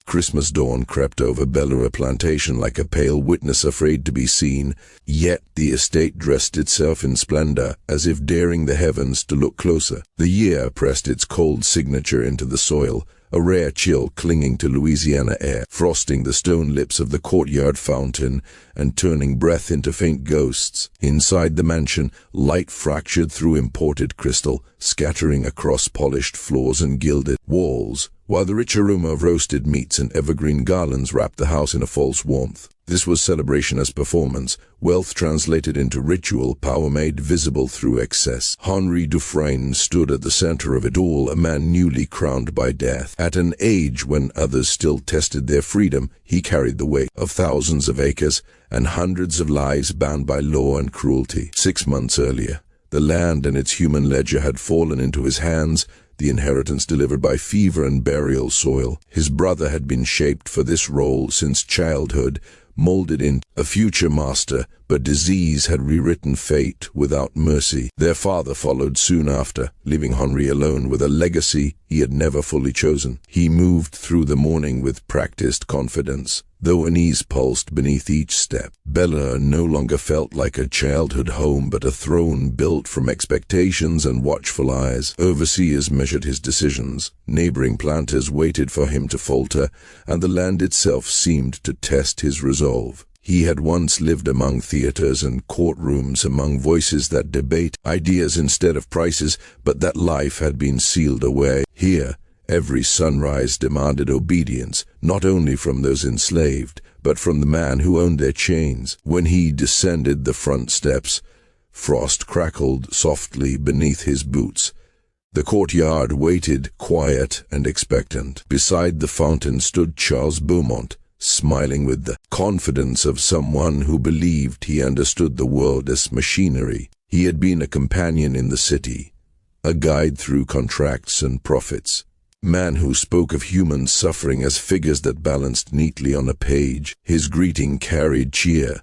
Christmas dawn crept over Bellere Plantation like a pale witness afraid to be seen, yet the estate dressed itself in splendor, as if daring the heavens to look closer. The year pressed its cold signature into the soil, a rare chill clinging to Louisiana air, frosting the stone lips of the courtyard fountain and turning breath into faint ghosts. Inside the mansion, light fractured through imported crystal, scattering across polished floors and gilded walls, while the rich aroma of roasted meats and evergreen garlands wrapped the house in a false warmth. This was celebration as performance, wealth translated into ritual, power made visible through excess. Henri Dufrain stood at the center of it all, a man newly crowned by death. At an age when others still tested their freedom, he carried the weight of thousands of acres and hundreds of lives bound by law and cruelty. 6 months earlier, the land and its human ledger had fallen into his hands, the inheritance delivered by fever and burial soil. His brother had been shaped for this role since childhood, molded in a future master, but disease had rewritten fate without mercy. Their father followed soon after, leaving Henri alone with a legacy he had never fully chosen. He moved through the morning with practiced confidence, though unease pulsed beneath each step. Bellere no longer felt like a childhood home, but a throne built from expectations and watchful eyes. Overseers measured his decisions, neighboring planters waited for him to falter, and the land itself seemed to test his resolve. He had once lived among theaters and courtrooms, among voices that debate ideas instead of prices, but that life had been sealed away. Here, every sunrise demanded obedience, not only from those enslaved, but from the man who owned their chains. When he descended the front steps, frost crackled softly beneath his boots. The courtyard waited, quiet and expectant. Beside the fountain stood Charles Beaumont, smiling with the confidence of someone who believed he understood the world as machinery. He had been a companion in the city, a guide through contracts and profits. Man who spoke of human suffering as figures that balanced neatly on a page. His greeting carried cheer,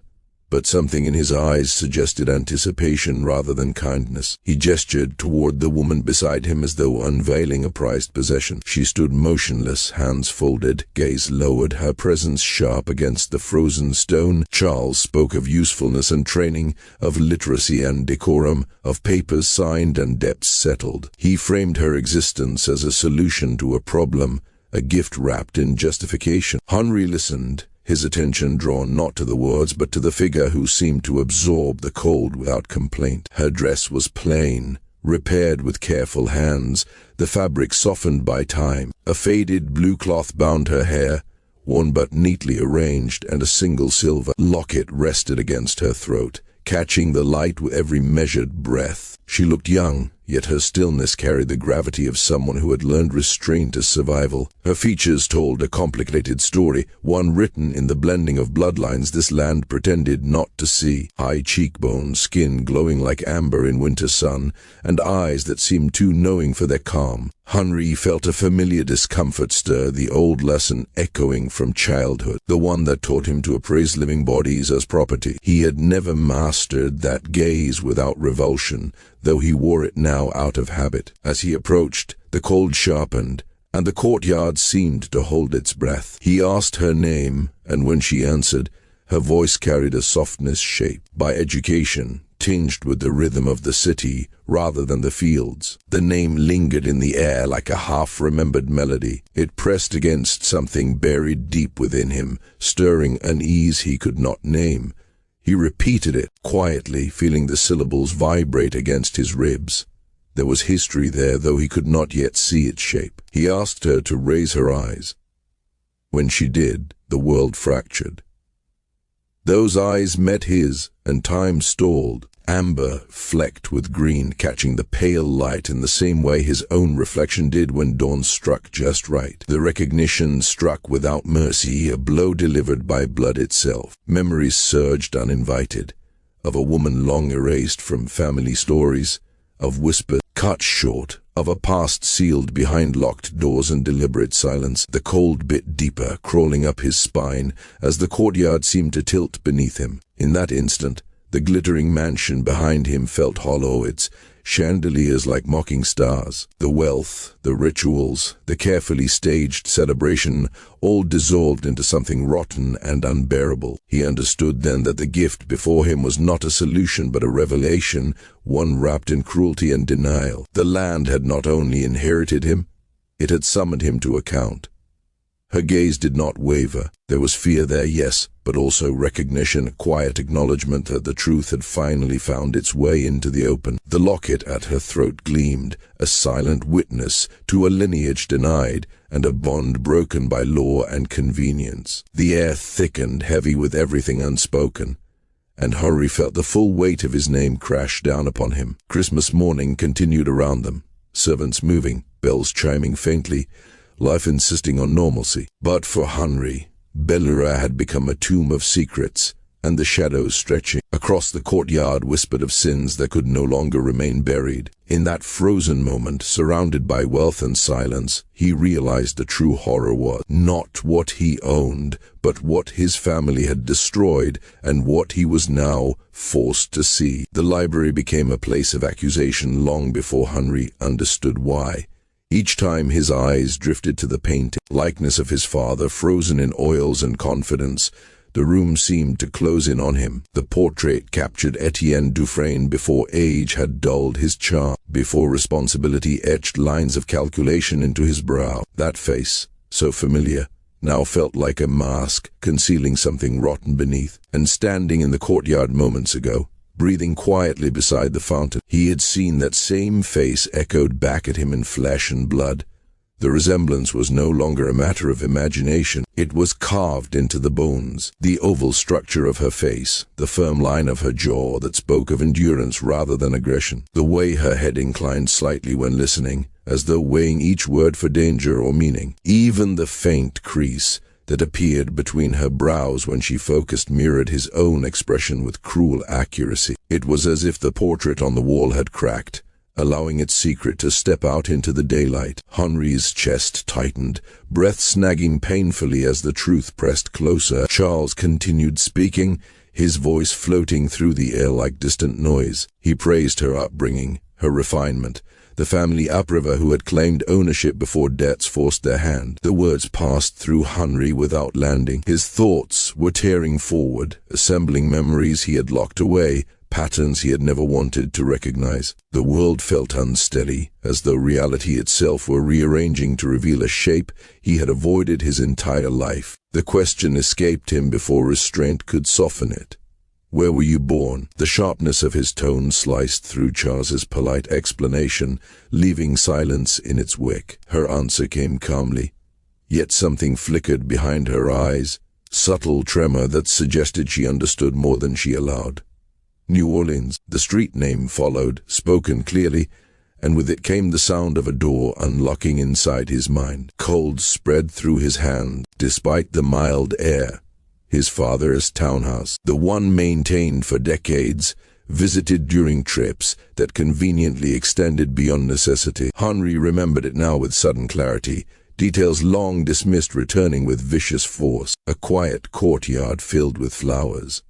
but something in his eyes suggested anticipation rather than kindness. He gestured toward the woman beside him as though unveiling a prized possession. She stood motionless, hands folded, gaze lowered, her presence sharp against the frozen stone. Charles spoke of usefulness and training, of literacy and decorum, of papers signed and debts settled. He framed her existence as a solution to a problem, a gift wrapped in justification. Henri listened, his attention drawn not to the words but to the figure who seemed to absorb the cold without complaint. Her dress was plain, repaired with careful hands, the fabric softened by time. A faded blue cloth bound her hair, worn but neatly arranged, and a single silver locket rested against her throat, catching the light with every measured breath. She looked young, yet her stillness carried the gravity of someone who had learned restraint as survival. Her features told a complicated story, one written in the blending of bloodlines this land pretended not to see. High cheekbones, skin glowing like amber in winter sun, and eyes that seemed too knowing for their calm. Henri felt a familiar discomfort stir, the old lesson echoing from childhood, the one that taught him to appraise living bodies as property. He had never mastered that gaze without revulsion, though he wore it now out of habit. As he approached, the cold sharpened, and the courtyard seemed to hold its breath. He asked her name, and when she answered, her voice carried a softness shaped by education, tinged with the rhythm of the city rather than the fields. The name lingered in the air like a half-remembered melody. It pressed against something buried deep within him, stirring unease he could not name. He repeated it quietly, feeling the syllables vibrate against his ribs. There was history there, though he could not yet see its shape. He asked her to raise her eyes. When she did, the world fractured. Those eyes met his, and time stalled, amber flecked with green, catching the pale light in the same way his own reflection did when dawn struck just right. The recognition struck without mercy, a blow delivered by blood itself. Memories surged uninvited, of a woman long erased from family stories, of whispers cut short, of a past sealed behind locked doors and deliberate silence. The cold bit deeper, crawling up his spine, as the courtyard seemed to tilt beneath him. In that instant, the glittering mansion behind him felt hollow, its chandeliers like mocking stars. The wealth, the rituals, the carefully staged celebration, all dissolved into something rotten and unbearable. He understood then that the gift before him was not a solution but a revelation, one wrapped in cruelty and denial. The land had not only inherited him, it had summoned him to account. Her gaze did not waver. There was fear there, yes, but also recognition, a quiet acknowledgement that the truth had finally found its way into the open. The locket at her throat gleamed, a silent witness to a lineage denied and a bond broken by law and convenience. The air thickened, heavy with everything unspoken, and Henri felt the full weight of his name crash down upon him. Christmas morning continued around them, servants moving, bells chiming faintly, life insisting on normalcy. But for Henri, Bellere had become a tomb of secrets, and the shadows stretching across the courtyard whispered of sins that could no longer remain buried. In that frozen moment, surrounded by wealth and silence, he realized the true horror was not what he owned, but what his family had destroyed and what he was now forced to see. The library became a place of accusation long before Henri understood why. Each time his eyes drifted to the painting, likeness of his father frozen in oils and confidence, the room seemed to close in on him. The portrait captured Henri Dufrain before age had dulled his charm, before responsibility etched lines of calculation into his brow. That face, so familiar, now felt like a mask, concealing something rotten beneath. And standing in the courtyard moments ago, breathing quietly beside the fountain, he had seen that same face echoed back at him in flesh and blood. The resemblance was no longer a matter of imagination. It was carved into the bones. The oval structure of her face, the firm line of her jaw that spoke of endurance rather than aggression, the way her head inclined slightly when listening, as though weighing each word for danger or meaning. Even the faint crease that appeared between her brows when she focused mirrored his own expression with cruel accuracy. It was as if the portrait on the wall had cracked, allowing its secret to step out into the daylight. Henri's chest tightened, breath snagging painfully as the truth pressed closer. Charles continued speaking, his voice floating through the air like distant noise. He praised her upbringing, her refinement, the family upriver who had claimed ownership before debts forced their hand. The words passed through Henri without landing. His thoughts were tearing forward, assembling memories he had locked away, patterns he had never wanted to recognize. The world felt unsteady, as though reality itself were rearranging to reveal a shape he had avoided his entire life. The question escaped him before restraint could soften it. "Where were you born?" The sharpness of his tone sliced through Charles's polite explanation, leaving silence in its wake. Her answer came calmly, yet something flickered behind her eyes, subtle tremor that suggested she understood more than she allowed. New Orleans. The street name followed, spoken clearly, and with it came the sound of a door unlocking inside his mind. Cold spread through his hand, despite the mild air. His father's townhouse, the one maintained for decades, visited during trips that conveniently extended beyond necessity. Henri remembered it now with sudden clarity, details long dismissed returning with vicious force. A quiet courtyard filled with flowers,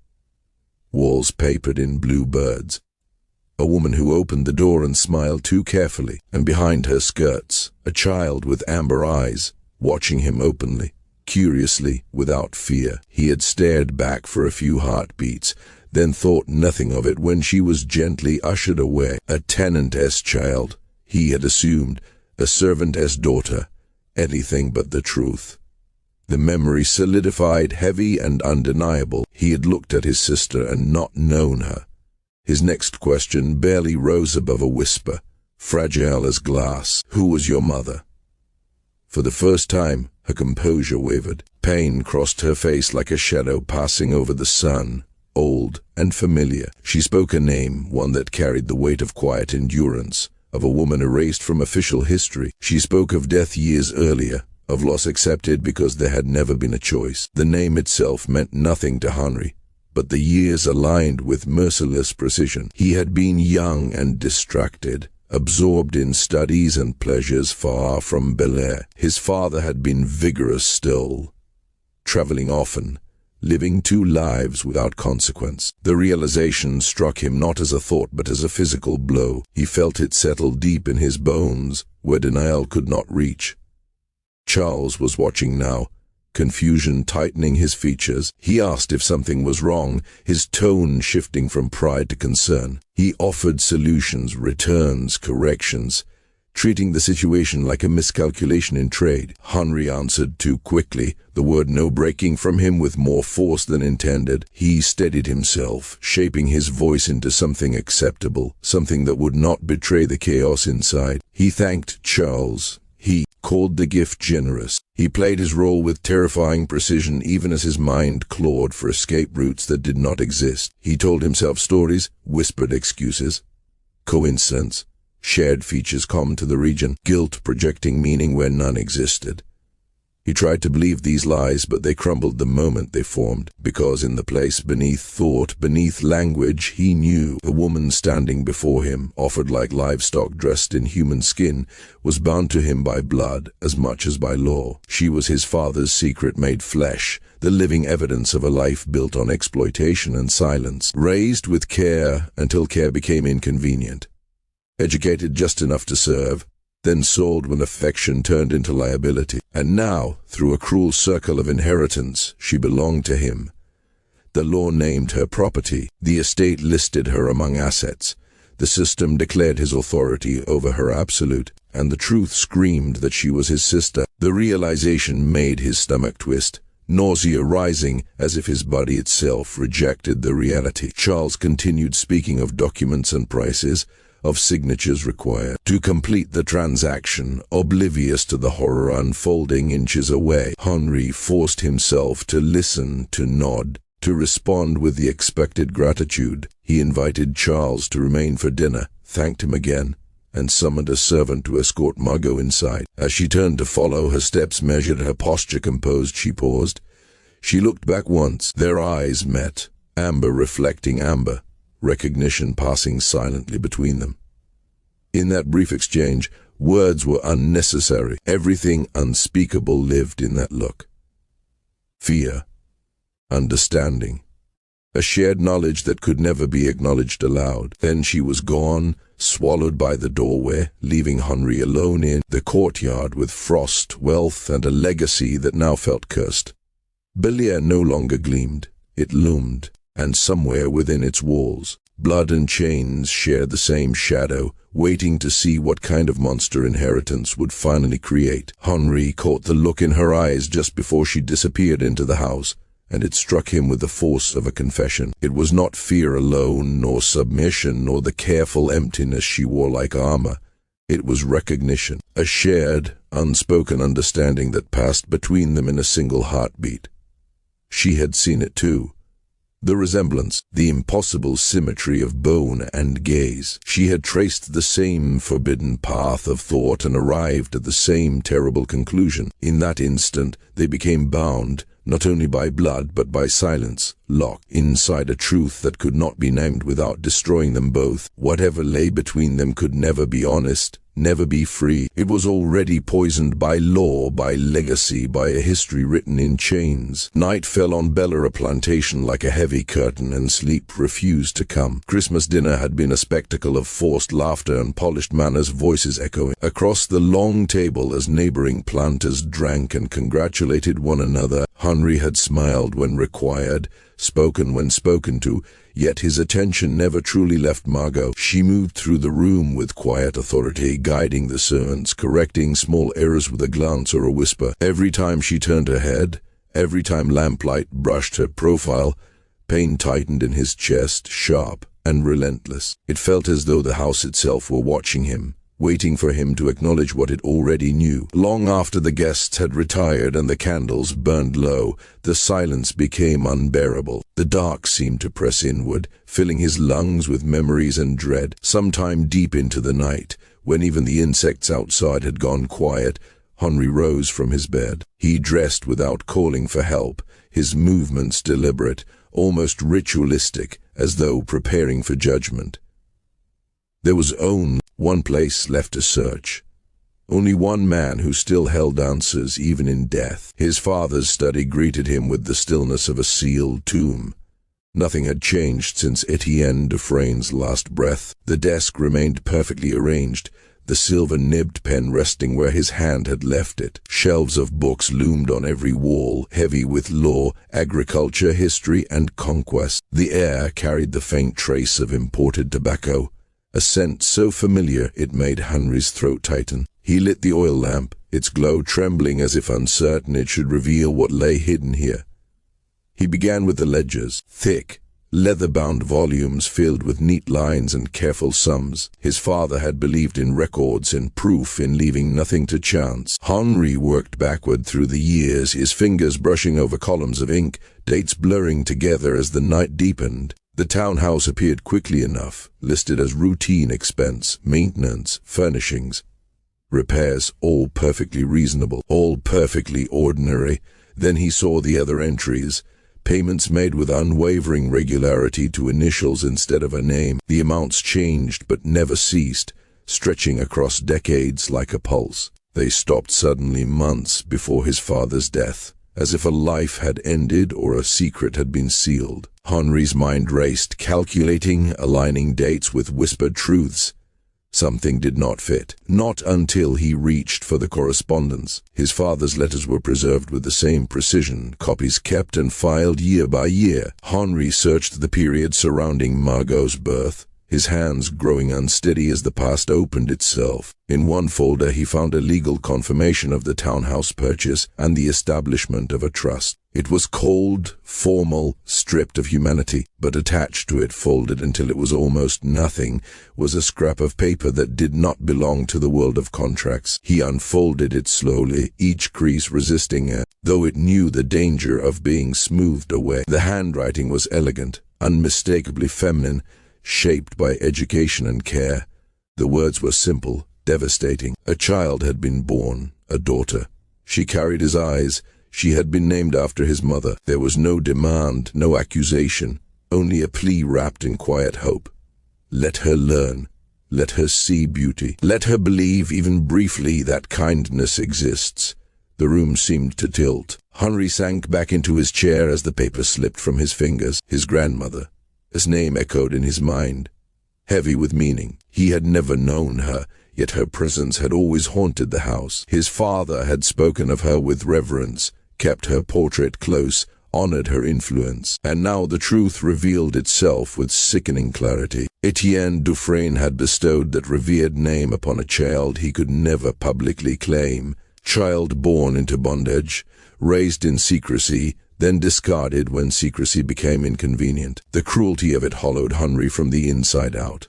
walls papered in blue birds, a woman who opened the door and smiled too carefully, and behind her skirts, a child with amber eyes, watching him openly, curiously, without fear. He had stared back for a few heartbeats, then thought nothing of it when she was gently ushered away. A tenantess child, he had assumed, a servantess daughter, anything but the truth. The memory solidified, heavy and undeniable. He had looked at his sister and not known her. His next question barely rose above a whisper, fragile as glass. "Who was your mother?" For the first time, her composure wavered. Pain crossed her face like a shadow passing over the sun, old and familiar. She spoke a name, one that carried the weight of quiet endurance, of a woman erased from official history. She spoke of death years earlier, of loss accepted because there had never been a choice. The name itself meant nothing to Henri, but the years aligned with merciless precision. He had been young and distracted, absorbed in studies and pleasures far from Bellere. His father had been vigorous still, traveling often, living two lives without consequence. The realization struck him not as a thought but as a physical blow. He felt it settle deep in his bones, where denial could not reach. Charles was watching now, confusion tightening his features. He asked if something was wrong, his tone shifting from pride to concern. He offered solutions, returns, corrections, treating the situation like a miscalculation in trade. Henri answered too quickly, the word no breaking from him with more force than intended. He steadied himself, shaping his voice into something acceptable, something that would not betray the chaos inside. He thanked Charles. He called the gift generous. He played his role with terrifying precision even as his mind clawed for escape routes that did not exist. He told himself stories, whispered excuses, coincidence, shared features common to the region, guilt projecting meaning where none existed. He tried to believe these lies, but they crumbled the moment they formed, because in the place beneath thought, beneath language, he knew the woman standing before him, offered like livestock dressed in human skin, was bound to him by blood as much as by law. She was his father's secret made flesh, the living evidence of a life built on exploitation and silence, raised with care until care became inconvenient, educated just enough to serve, then sold when affection turned into liability. And now, through a cruel circle of inheritance, she belonged to him. The law named her property. The estate listed her among assets. The system declared his authority over her absolute, and the truth screamed that she was his sister. The realization made his stomach twist, nausea rising as if his body itself rejected the reality. Charles continued speaking of documents and prices, of signatures required to complete the transaction, oblivious to the horror unfolding inches away. Henri forced himself to listen, to nod, to respond with the expected gratitude. He invited Charles to remain for dinner, thanked him again, and summoned a servant to escort Margot inside. As she turned to follow, her steps measured, her posture composed, she paused. She looked back once. Their eyes met, amber reflecting amber, recognition passing silently between them. In that brief exchange, words were unnecessary. Everything unspeakable lived in that look. Fear, understanding, a shared knowledge that could never be acknowledged aloud. Then she was gone, swallowed by the doorway, leaving Henri alone in the courtyard with frost, wealth, and a legacy that now felt cursed. Bellere no longer gleamed. It loomed, and somewhere within its walls, blood and chains shared the same shadow, waiting to see what kind of monster inheritance would finally create. Henri caught the look in her eyes just before she disappeared into the house, and it struck him with the force of a confession. It was not fear alone, nor submission, nor the careful emptiness she wore like armor. It was recognition, a shared, unspoken understanding that passed between them in a single heartbeat. She had seen it too. The resemblance, the impossible symmetry of bone and gaze. She had traced the same forbidden path of thought and arrived at the same terrible conclusion. In that instant, they became bound, not only by blood but by silence, locked inside a truth that could not be named without destroying them both. Whatever lay between them could never be honest, never be free. It was already poisoned by law, by legacy, by a history written in chains. Night fell on Bellere Plantation like a heavy curtain, and sleep refused to come. Christmas dinner had been a spectacle of forced laughter and polished manners, voices echoing across the long table as neighboring planters drank and congratulated one another. Henri had smiled when required, spoken when spoken to, yet his attention never truly left Margot. She moved through the room with quiet authority, guiding the servants, correcting small errors with a glance or a whisper. Every time she turned her head, every time lamplight brushed her profile, pain tightened in his chest, sharp and relentless. It felt as though the house itself were watching him, waiting for him to acknowledge what it already knew. Long after the guests had retired and the candles burned low, the silence became unbearable. The dark seemed to press inward, filling his lungs with memories and dread. Sometime deep into the night, when even the insects outside had gone quiet, Henri rose from his bed. He dressed without calling for help, his movements deliberate, almost ritualistic, as though preparing for judgment. There was only one place left to search, Only one man who still held answers even in death. His father's study greeted him with the stillness of a sealed tomb. Nothing had changed since Henri Dufrain's last breath. The desk remained perfectly arranged, the silver-nibbed pen resting where his hand had left it. Shelves of books loomed on every wall, heavy with law, agriculture, history, and conquest. The air carried the faint trace of imported tobacco, a scent so familiar it made Henri's throat tighten. He lit the oil lamp, its glow trembling as if uncertain it should reveal what lay hidden here. He began with the ledgers, thick, leather-bound volumes filled with neat lines and careful sums. His father had believed in records, in proof, in leaving nothing to chance. Henri worked backward through the years, his fingers brushing over columns of ink, dates blurring together as the night deepened. The townhouse appeared quickly enough, listed as routine expense, maintenance, furnishings, repairs, all perfectly reasonable, all perfectly ordinary. Then he saw the other entries. Payments made with unwavering regularity to initials instead of a name. The amounts changed but never ceased, stretching across decades like a pulse. They stopped suddenly months before his father's death, as if a life had ended or a secret had been sealed. Henri's mind raced, calculating, aligning dates with whispered truths. Something did not fit. Not until he reached for the correspondence. His father's letters were preserved with the same precision, copies kept and filed year by year. Henri searched the period surrounding Margot's birth, his hands growing unsteady as the past opened itself. In one folder he found a legal confirmation of the townhouse purchase and the establishment of a trust. It was cold, formal, stripped of humanity, but attached to it, folded until it was almost nothing, was a scrap of paper that did not belong to the world of contracts. He unfolded it slowly, each crease resisting it, though it knew the danger of being smoothed away. The handwriting was elegant, unmistakably feminine, shaped by education and care. The words were simple, devastating. A child had been born, a daughter. She carried his eyes. She had been named after his mother. There was no demand, no accusation, only a plea wrapped in quiet hope. Let her learn. Let her see beauty. Let her believe, even briefly, that kindness exists. The room seemed to tilt. Henri sank back into his chair as the paper slipped from his fingers. His grandmother. His name echoed in his mind, heavy with meaning. He had never known her, yet her presence had always haunted the house. His father had spoken of her with reverence, kept her portrait close, honored her influence. And now the truth revealed itself with sickening clarity. Henri Dufrain had bestowed that revered name upon a child he could never publicly claim. Child born into bondage, raised in secrecy, then discarded when secrecy became inconvenient. The cruelty of it hollowed Henri from the inside out.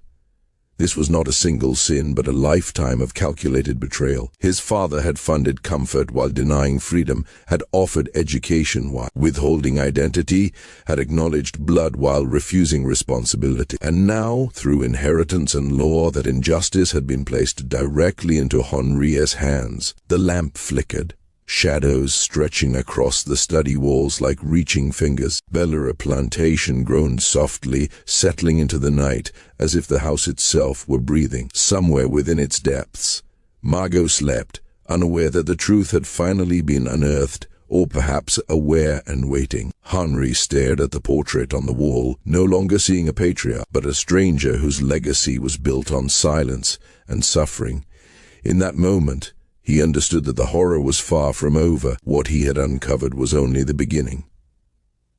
This was not a single sin, but a lifetime of calculated betrayal. His father had funded comfort while denying freedom, had offered education while withholding identity, had acknowledged blood while refusing responsibility. And now, through inheritance and law, that injustice had been placed directly into Henri's hands. The lamp flickered, shadows stretching across the study walls like reaching fingers. Bellere Plantation groaned softly, settling into the night, as if the house itself were breathing. Somewhere within its depths, Margot slept, unaware that the truth had finally been unearthed, or perhaps aware and waiting. Henri stared at the portrait on the wall, no longer seeing a patriarch, but a stranger whose legacy was built on silence and suffering. In that moment, he understood that the horror was far from over. What he had uncovered was only the beginning.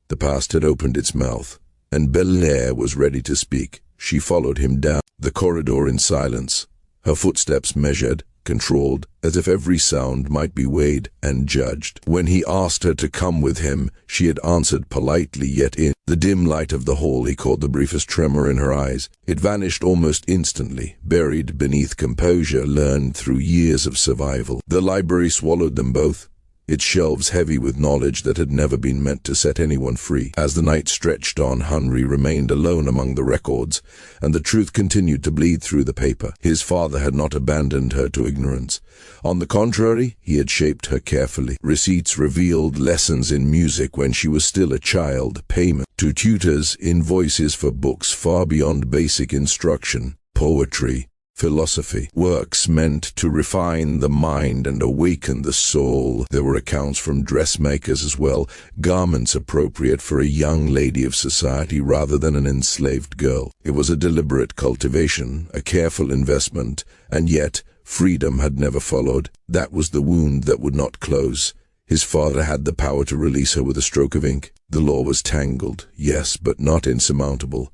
The past had opened its mouth, and Bellere was ready to speak. She followed him down the corridor in silence, her footsteps measured, controlled, as if every sound might be weighed and judged. When he asked her to come with him, she had answered politely, yet in the dim light of the hall he caught the briefest tremor in her eyes. It vanished almost instantly, buried beneath composure learned through years of survival. The library swallowed them both, its shelves heavy with knowledge that had never been meant to set anyone free. As the night stretched on, Henri remained alone among the records, and the truth continued to bleed through the paper. His father had not abandoned her to ignorance. On the contrary, he had shaped her carefully. Receipts revealed lessons in music when she was still a child, payment to tutors, invoices for books far beyond basic instruction, poetry, philosophy, works meant to refine the mind and awaken the soul. There were accounts from dressmakers as well, garments appropriate for a young lady of society rather than an enslaved girl. It was a deliberate cultivation, a careful investment, and yet freedom had never followed. That was the wound that would not close. His father had the power to release her with a stroke of ink. The law was tangled, yes, but not insurmountable.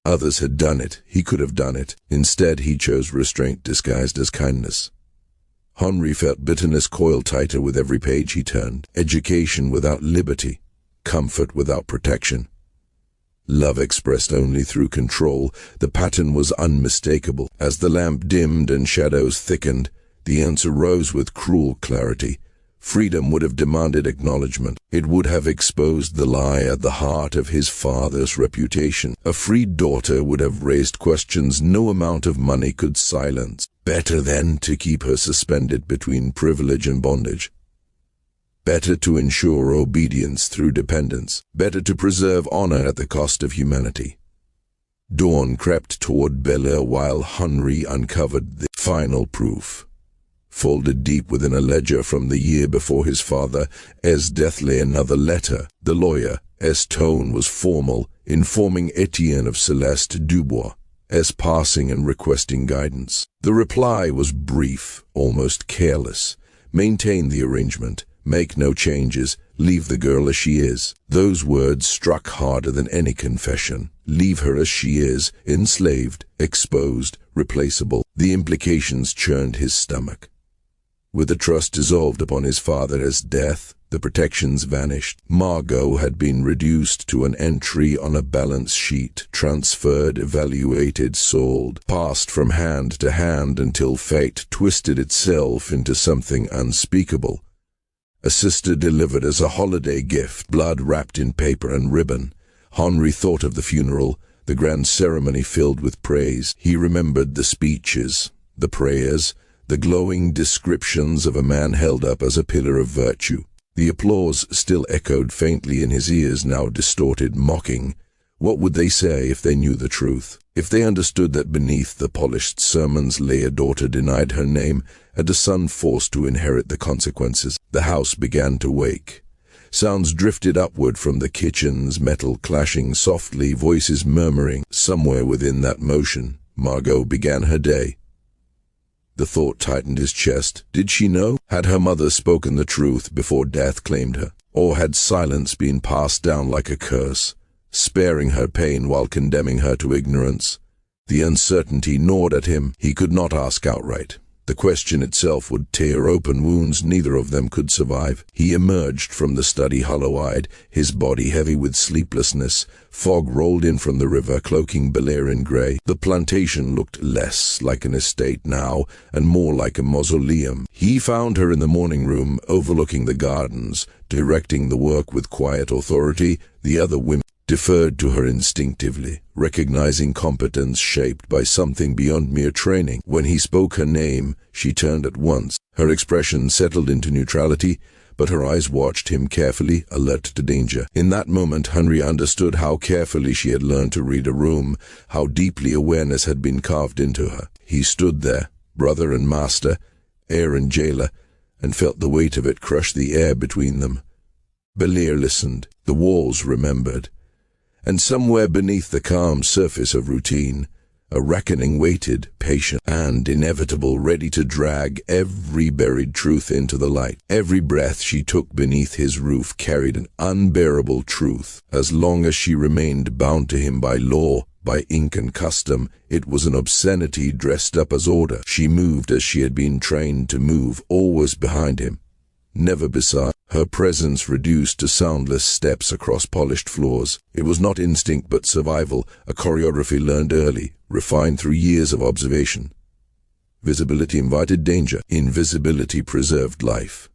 Others had done it. He could have done it. Instead, he chose restraint disguised as kindness. Henri felt bitterness coil tighter with every page he turned. Education without liberty. Comfort without protection. Love expressed only through control. The pattern was unmistakable. As the lamp dimmed and shadows thickened, the answer rose with cruel clarity. Freedom would have demanded acknowledgement. It would have exposed the lie at the heart of his father's reputation. A freed daughter would have raised questions no amount of money could silence. Better then to keep her suspended between privilege and bondage. Better to ensure obedience through dependence. Better to preserve honor at the cost of humanity. Dawn crept toward Bellere while Henri uncovered the final proof. Folded deep within a ledger from the year before his father's death lay another letter. The lawyer's tone was formal, informing Etienne of Celeste Dubois' passing and requesting guidance. The reply was brief, almost careless. Maintain the arrangement. Make no changes. Leave the girl as she is. Those words struck harder than any confession. Leave her as she is, enslaved, exposed, replaceable. The implications churned his stomach. With the trust dissolved upon his father's death, the protections vanished. Margot had been reduced to an entry on a balance sheet, transferred, evaluated, sold, passed from hand to hand until fate twisted itself into something unspeakable. A sister delivered as a holiday gift, blood wrapped in paper and ribbon. Henri thought of the funeral, the grand ceremony filled with praise. He remembered the speeches, the prayers, the glowing descriptions of a man held up as a pillar of virtue. The applause still echoed faintly in his ears, now distorted, mocking. What would they say if they knew the truth? If they understood that beneath the polished sermons lay a daughter denied her name, and a son forced to inherit the consequences? The house began to wake. Sounds drifted upward from the kitchens, metal clashing softly, voices murmuring. Somewhere within that motion, Margot began her day. The thought tightened his chest. Did she know? Had her mother spoken the truth before death claimed her? Or had silence been passed down like a curse, sparing her pain while condemning her to ignorance? The uncertainty gnawed at him. He could not ask outright. The question itself would tear open wounds neither of them could survive. He emerged from the study hollow-eyed, his body heavy with sleeplessness. Fog rolled in from the river, cloaking Bellere in grey. The plantation looked less like an estate now, and more like a mausoleum. He found her in the morning room, overlooking the gardens, directing the work with quiet authority. The other women deferred to her instinctively, recognizing competence shaped by something beyond mere training. When he spoke her name, she turned at once. Her expression settled into neutrality, but her eyes watched him carefully, alert to danger. In that moment, Henri understood how carefully she had learned to read a room, how deeply awareness had been carved into her. He stood there, brother and master, heir and jailer, and felt the weight of it crush the air between them. Bellere listened. The walls remembered. And somewhere beneath the calm surface of routine, a reckoning waited, patient and inevitable, ready to drag every buried truth into the light. Every breath she took beneath his roof carried an unbearable truth. As long as she remained bound to him by law, by ink and custom, it was an obscenity dressed up as order. She moved as she had been trained to move, always behind him, never beside. Her presence reduced to soundless steps across polished floors. It was not instinct but survival, a choreography learned early, refined through years of observation. Visibility invited danger. Invisibility preserved life.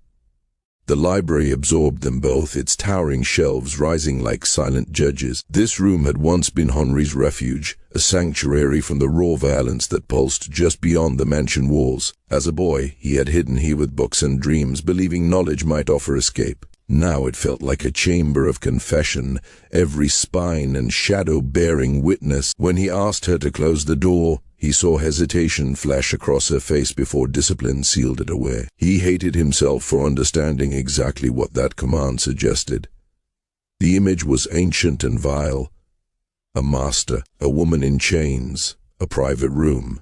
The library absorbed them both, its towering shelves rising like silent judges. This room had once been Henri's refuge, a sanctuary from the raw violence that pulsed just beyond the mansion walls. As a boy, he had hidden here with books and dreams, believing knowledge might offer escape. Now it felt like a chamber of confession, every spine and shadow bearing witness. When he asked her to close the door, He saw hesitation flash across her face before discipline sealed it away. He hated himself for understanding exactly what that command suggested. The image was ancient and vile. A master, a woman in chains, a private room.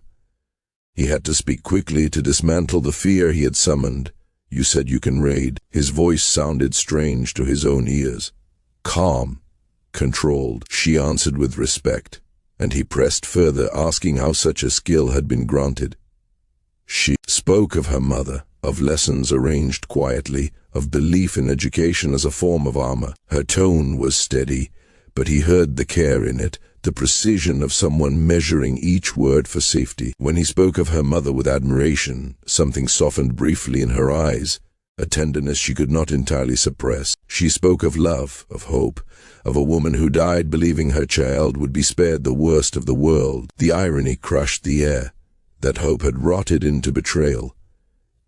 He had to speak quickly to dismantle the fear he had summoned. "You said you can raid." His voice sounded strange to his own ears. Calm, controlled, she answered with respect, and he pressed further, asking how such a skill had been granted. She spoke of her mother, of lessons arranged quietly, of belief in education as a form of armor. Her tone was steady, but he heard the care in it, the precision of someone measuring each word for safety. When he spoke of her mother with admiration, something softened briefly in her eyes, a tenderness she could not entirely suppress. She spoke of love, of hope, of a woman who died believing her child would be spared the worst of the world. The irony crushed the air. That hope had rotted into betrayal.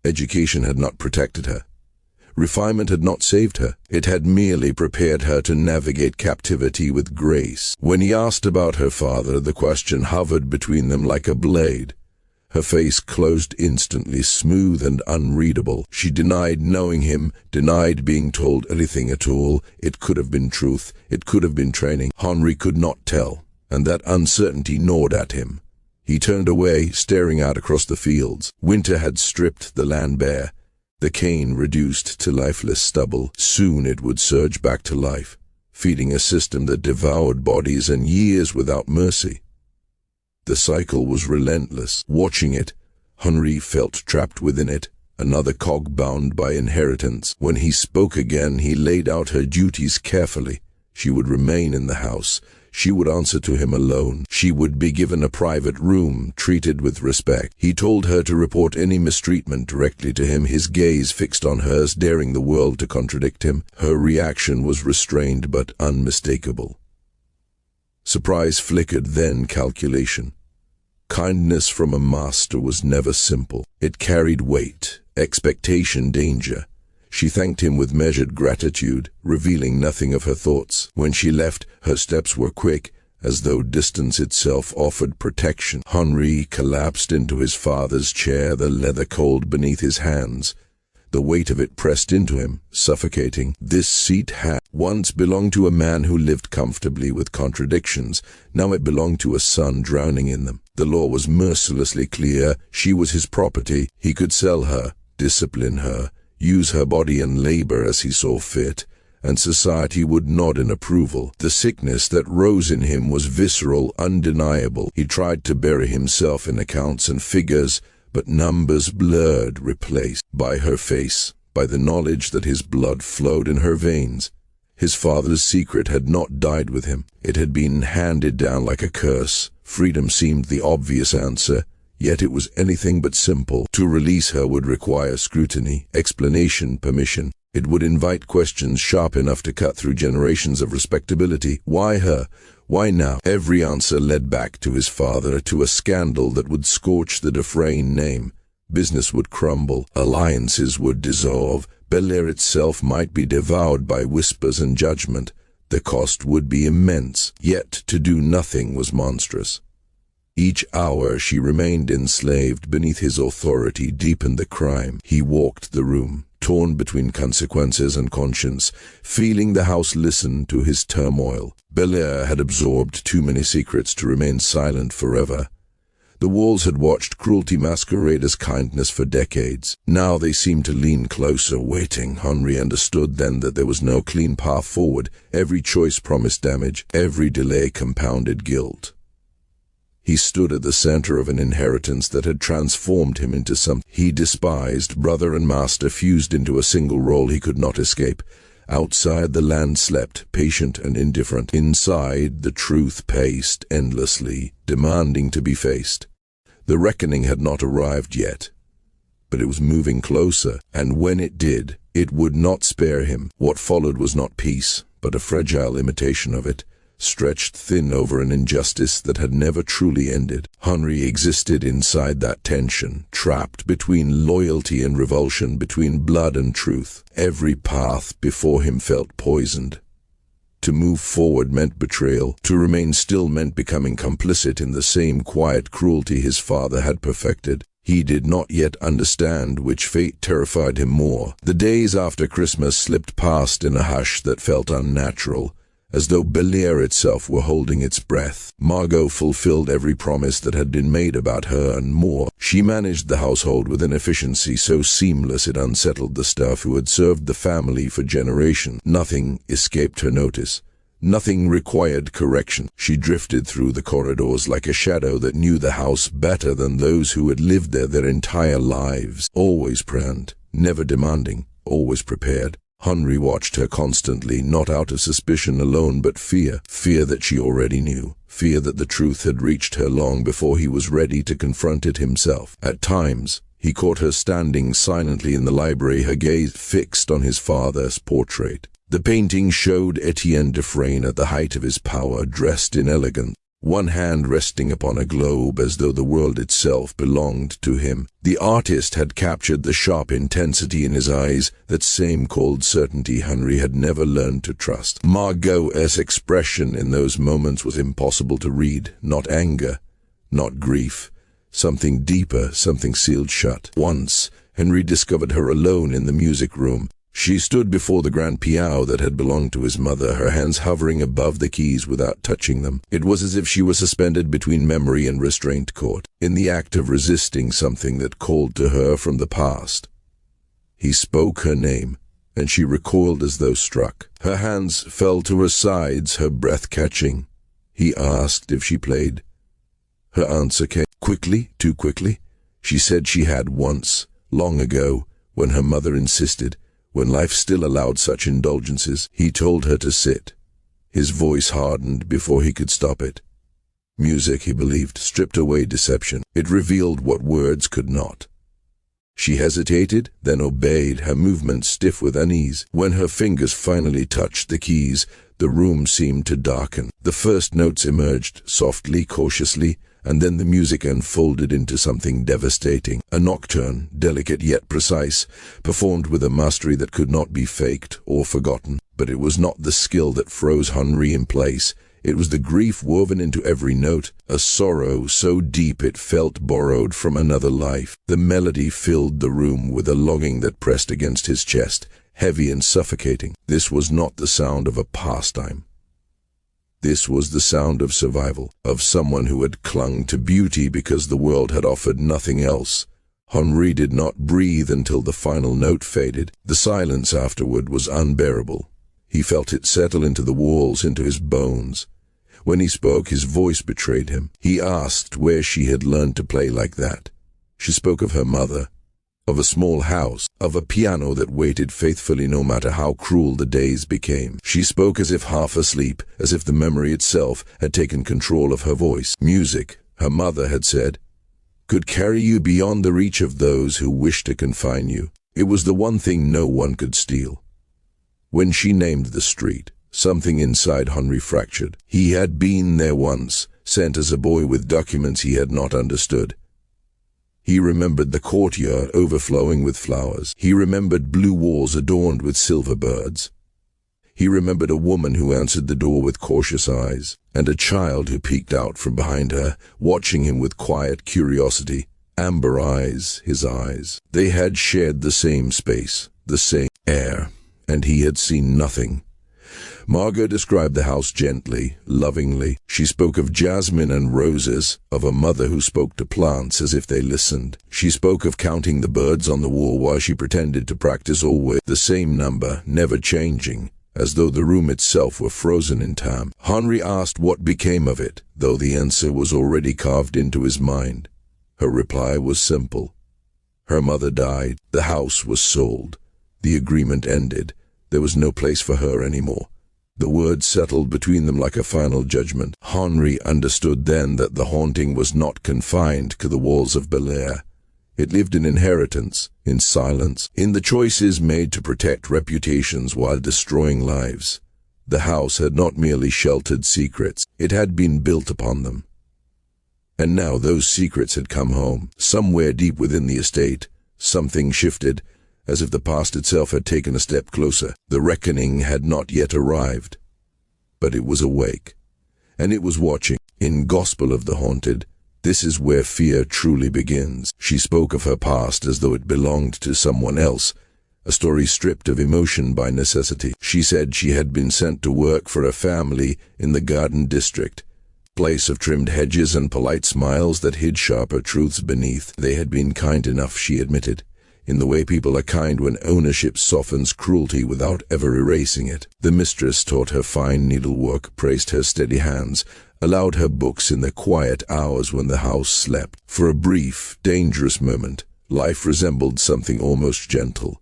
Education had not protected her. Refinement had not saved her. It had merely prepared her to navigate captivity with grace. When he asked about her father, the question hovered between them like a blade. Her face closed instantly, smooth and unreadable. She denied knowing him, denied being told anything at all. It could have been truth. It could have been training. Henri could not tell, and that uncertainty gnawed at him. He turned away, staring out across the fields. Winter had stripped the land bare, the cane reduced to lifeless stubble. Soon it would surge back to life, feeding a system that devoured bodies and years without mercy. The cycle was relentless. Watching it, Henri felt trapped within it, another cog bound by inheritance. When he spoke again, he laid out her duties carefully. She would remain in the house. She would answer to him alone. She would be given a private room, treated with respect. He told her to report any mistreatment directly to him, his gaze fixed on hers, daring the world to contradict him. Her reaction was restrained but unmistakable. Surprise flickered, then calculation. Kindness from a master was never simple. It carried weight, expectation, danger. She thanked him with measured gratitude, revealing nothing of her thoughts. When she left, her steps were quick, as though distance itself offered protection. Henri collapsed into his father's chair, the leather cold beneath his hands. The weight of it pressed into him, suffocating. This seat had once belonged to a man who lived comfortably with contradictions. Now it belonged to a son drowning in them. The law was mercilessly clear. She was his property. He could sell her, discipline her, use her body and labor as he saw fit, and society would nod in approval. The sickness that rose in him was visceral, undeniable. He tried to bury himself in accounts and figures, but numbers blurred, replaced by her face, by the knowledge that his blood flowed in her veins. His father's secret had not died with him. It had been handed down like a curse. Freedom seemed the obvious answer, yet it was anything but simple. To release her would require scrutiny, explanation, permission. It would invite questions sharp enough to cut through generations of respectability. Why her? Why now? Every answer led back to his father, to a scandal that would scorch the Dufrain name. Business would crumble, alliances would dissolve, Bellere itself might be devoured by whispers and judgment. The cost would be immense, yet to do nothing was monstrous. Each hour she remained enslaved beneath his authority deepened the crime. He walked the room, torn between consequences and conscience, feeling the house listen to his turmoil. Bellere had absorbed too many secrets to remain silent forever. The walls had watched cruelty masquerade as kindness for decades. Now they seemed to lean closer, waiting. Henri understood then that there was no clean path forward. Every choice promised damage. Every delay compounded guilt. He stood at the center of an inheritance that had transformed him into something he despised. Brother and master fused into a single role he could not escape. Outside, the land slept, patient and indifferent. Inside, the truth paced endlessly, demanding to be faced. The reckoning had not arrived yet, but it was moving closer, and when it did, it would not spare him. What followed was not peace, but a fragile imitation of it, stretched thin over an injustice that had never truly ended. Henri existed inside that tension, trapped between loyalty and revulsion, between blood and truth. Every path before him felt poisoned. To move forward meant betrayal. To remain still meant becoming complicit in the same quiet cruelty his father had perfected. He did not yet understand which fate terrified him more. The days after Christmas slipped past in a hush that felt unnatural, as though Bellere itself were holding its breath. Margot fulfilled every promise that had been made about her and more. She managed the household with an efficiency so seamless it unsettled the staff who had served the family for generations. Nothing escaped her notice. Nothing required correction. She drifted through the corridors like a shadow that knew the house better than those who had lived there their entire lives. Always present, never demanding, always prepared. Henri watched her constantly, not out of suspicion alone but fear. Fear that she already knew. Fear that the truth had reached her long before he was ready to confront it himself. At times, he caught her standing silently in the library, her gaze fixed on his father's portrait. The painting showed Henri Dufrain at the height of his power, dressed in elegance, one hand resting upon a globe as though the world itself belonged to him. The artist had captured the sharp intensity in his eyes, that same cold certainty Henri had never learned to trust. Margot's expression in those moments was impossible to read. Not anger, not grief. Something deeper, something sealed shut. Once, Henri discovered her alone in the music room. She stood before the grand piano that had belonged to his mother, her hands hovering above the keys without touching them. It was as if she were suspended between memory and restraint court, in the act of resisting something that called to her from the past. He spoke her name, and she recoiled as though struck. Her hands fell to her sides, her breath catching. He asked if she played. Her answer came quickly, too quickly. She said she had once, long ago, when her mother insisted. When life still allowed such indulgences, he told her to sit. His voice hardened before he could stop it. Music, he believed, stripped away deception. It revealed what words could not. She hesitated, then obeyed, her movements stiff with unease. When her fingers finally touched the keys, the room seemed to darken. The first notes emerged, softly, cautiously, and then the music unfolded into something devastating. A nocturne, delicate yet precise, performed with a mastery that could not be faked or forgotten. But it was not the skill that froze Henri in place. It was the grief woven into every note, a sorrow so deep it felt borrowed from another life. The melody filled the room with a longing that pressed against his chest, heavy and suffocating. This was not the sound of a pastime. This was the sound of survival, of someone who had clung to beauty because the world had offered nothing else. Henri did not breathe until the final note faded. The silence afterward was unbearable. He felt it settle into the walls, into his bones. When he spoke, his voice betrayed him. He asked where she had learned to play like that. She spoke of her mother, of a small house, of a piano that waited faithfully no matter how cruel the days became. She spoke as if half asleep, as if the memory itself had taken control of her voice. Music, her mother had said, could carry you beyond the reach of those who wish to confine you. It was the one thing no one could steal. When she named the street, something inside Henri fractured. He had been there once, sent as a boy with documents he had not understood. He remembered the courtyard overflowing with flowers. He remembered blue walls adorned with silver birds. He remembered a woman who answered the door with cautious eyes, and a child who peeked out from behind her, watching him with quiet curiosity. Amber eyes, his eyes. They had shared the same space, the same air, and he had seen nothing. Margot described the house gently, lovingly. She spoke of jasmine and roses, of a mother who spoke to plants as if they listened. She spoke of counting the birds on the wall while she pretended to practice always the same number, never changing, as though the room itself were frozen in time. Henri asked what became of it, though the answer was already carved into his mind. Her reply was simple. Her mother died. The house was sold. The agreement ended. There was no place for her anymore. The words settled between them like a final judgment. Henri understood then that the haunting was not confined to the walls of Bellere. It lived in inheritance, in silence, in the choices made to protect reputations while destroying lives. The house had not merely sheltered secrets, it had been built upon them. And now those secrets had come home. Somewhere deep within the estate, something shifted, as if the past itself had taken a step closer. The reckoning had not yet arrived. but it was awake. And it was watching. In Gospel of the Haunted, this is where fear truly begins. She spoke of her past as though it belonged to someone else, a story stripped of emotion by necessity. She said she had been sent to work for a family in the Garden District, place of trimmed hedges and polite smiles that hid sharper truths beneath. They had been kind enough, she admitted, in the way people are kind when ownership softens cruelty without ever erasing it. The mistress taught her fine needlework, praised her steady hands, allowed her books in the quiet hours when the house slept. For a brief, dangerous moment, life resembled something almost gentle.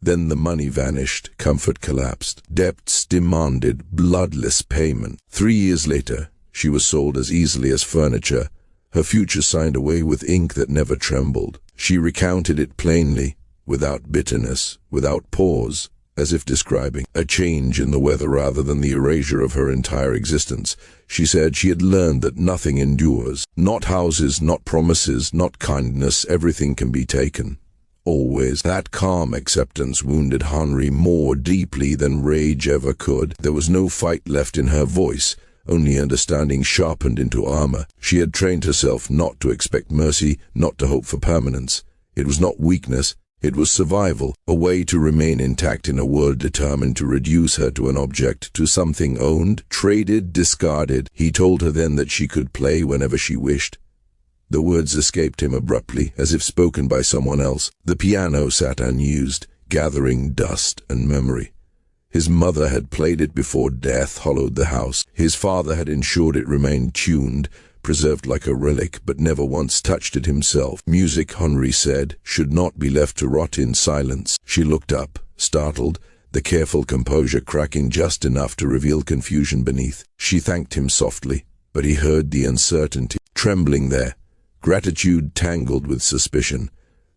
Then the money vanished, comfort collapsed, debts demanded bloodless payment. 3 years later, she was sold as easily as furniture, her future signed away with ink that never trembled. She recounted it plainly, without bitterness, without pause, as if describing a change in the weather rather than the erasure of her entire existence. She said she had learned that nothing endures. Not houses, not promises, not kindness, everything can be taken. Always. That calm acceptance wounded Henri more deeply than rage ever could. There was no fight left in her voice, only understanding sharpened into armor. She had trained herself not to expect mercy, not to hope for permanence. It was not weakness, it was survival, a way to remain intact in a world determined to reduce her to an object, to something owned, traded, discarded. He told her then that she could play whenever she wished. The words escaped him abruptly, as if spoken by someone else. The piano sat unused, gathering dust and memory. His mother had played it before death hollowed the house. His father had ensured it remained tuned, preserved like a relic, but never once touched it himself. Music, Henri said, should not be left to rot in silence. She looked up, startled, the careful composure cracking just enough to reveal confusion beneath. She thanked him softly, but he heard the uncertainty, trembling there, gratitude tangled with suspicion.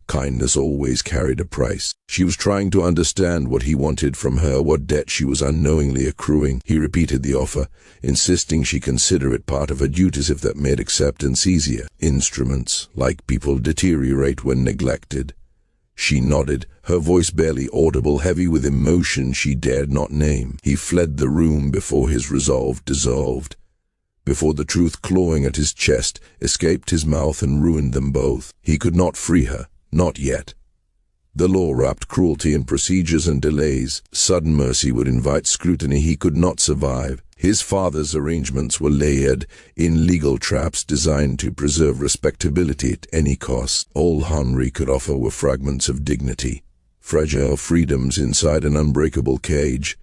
Kindness always carried a price. She was trying to understand what he wanted from her, what debt she was unknowingly accruing. He repeated the offer, insisting she consider it part of her duties if that made acceptance easier. Instruments, like people, deteriorate when neglected. She nodded, her voice barely audible, heavy with emotion she dared not name. He fled the room before his resolve dissolved, before the truth clawing at his chest escaped his mouth and ruined them both. He could not free her. Not yet. The law wrapped cruelty in procedures and delays. Sudden mercy would invite scrutiny he could not survive. His father's arrangements were layered in legal traps designed to preserve respectability at any cost. All Henri could offer were fragments of dignity, fragile freedoms inside an unbreakable cage.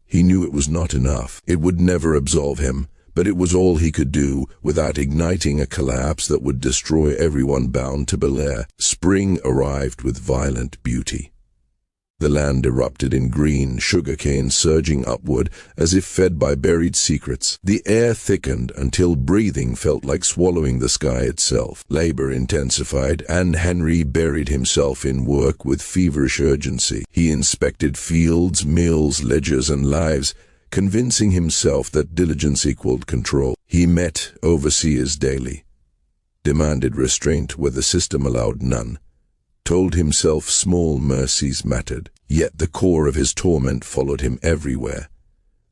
He knew it was not enough. It would never absolve him, but it was all he could do without igniting a collapse that would destroy everyone bound to Bellere. Spring arrived with violent beauty. The land erupted in green, sugarcane surging upward as if fed by buried secrets. The air thickened until breathing felt like swallowing the sky itself. Labor intensified, and Henri buried himself in work with feverish urgency. He inspected fields, mills, ledgers, and lives, convincing himself that diligence equaled control. He met overseers daily, demanded restraint where the system allowed none, told himself small mercies mattered. Yet the core of his torment followed him everywhere.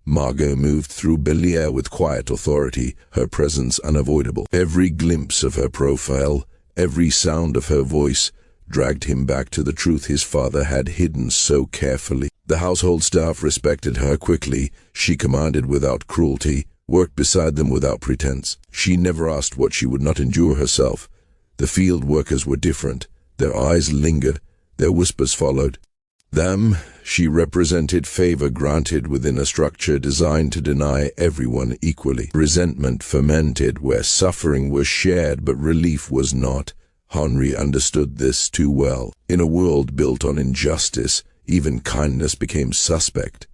Margot moved through Bellere with quiet authority, her presence unavoidable. Every glimpse of her profile, every sound of her voice, dragged him back to the truth his father had hidden so carefully. The household staff respected her quickly. She commanded without cruelty, worked beside them without pretense. She never asked what she would not endure herself. The field workers were different. Their eyes lingered, their whispers followed. Them, she represented favor granted within a structure designed to deny everyone equally. Resentment fermented where suffering was shared but relief was not. Henri understood this too well. In a world built on injustice, even kindness became suspect.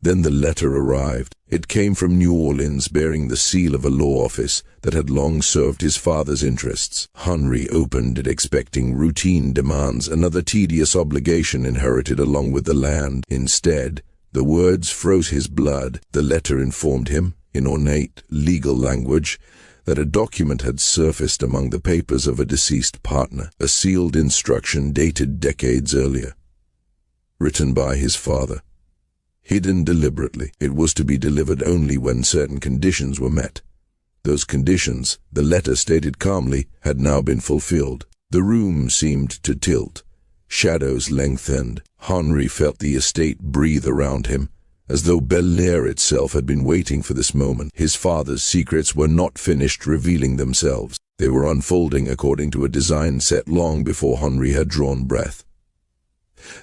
Then the letter arrived. It came from New Orleans, bearing the seal of a law office that had long served his father's interests. Henri opened it expecting routine demands, another tedious obligation inherited along with the land. Instead, the words froze his blood. The letter informed him, in ornate legal language, that a document had surfaced among the papers of a deceased partner, a sealed instruction dated decades earlier, written by his father. hidden deliberately. It was to be delivered only when certain conditions were met. Those conditions, the letter stated calmly, had now been fulfilled. The room seemed to tilt. Shadows lengthened. Henri felt the estate breathe around him, as though Bellere itself had been waiting for this moment. His father's secrets were not finished revealing themselves. They were unfolding according to a design set long before Henri had drawn breath.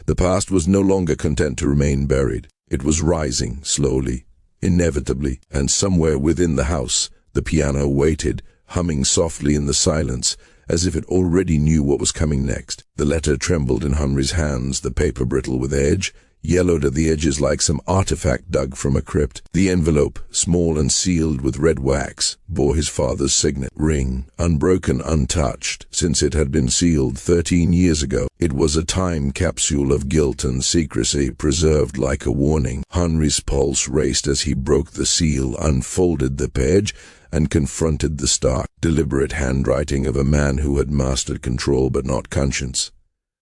The past was no longer content to remain buried. It was rising slowly, inevitably, and somewhere within the house, the piano waited, humming softly in the silence, as if it already knew what was coming next. The letter trembled in Henri's hands, the paper brittle with edge, yellowed at the edges like some artifact dug from a crypt. The envelope, small and sealed with red wax, bore his father's signet ring, unbroken, untouched, since it had been sealed 13 years ago. It was a time capsule of guilt and secrecy, preserved like a warning. Henri's pulse raced as he broke the seal, unfolded the page, and confronted the stark, deliberate handwriting of a man who had mastered control but not conscience.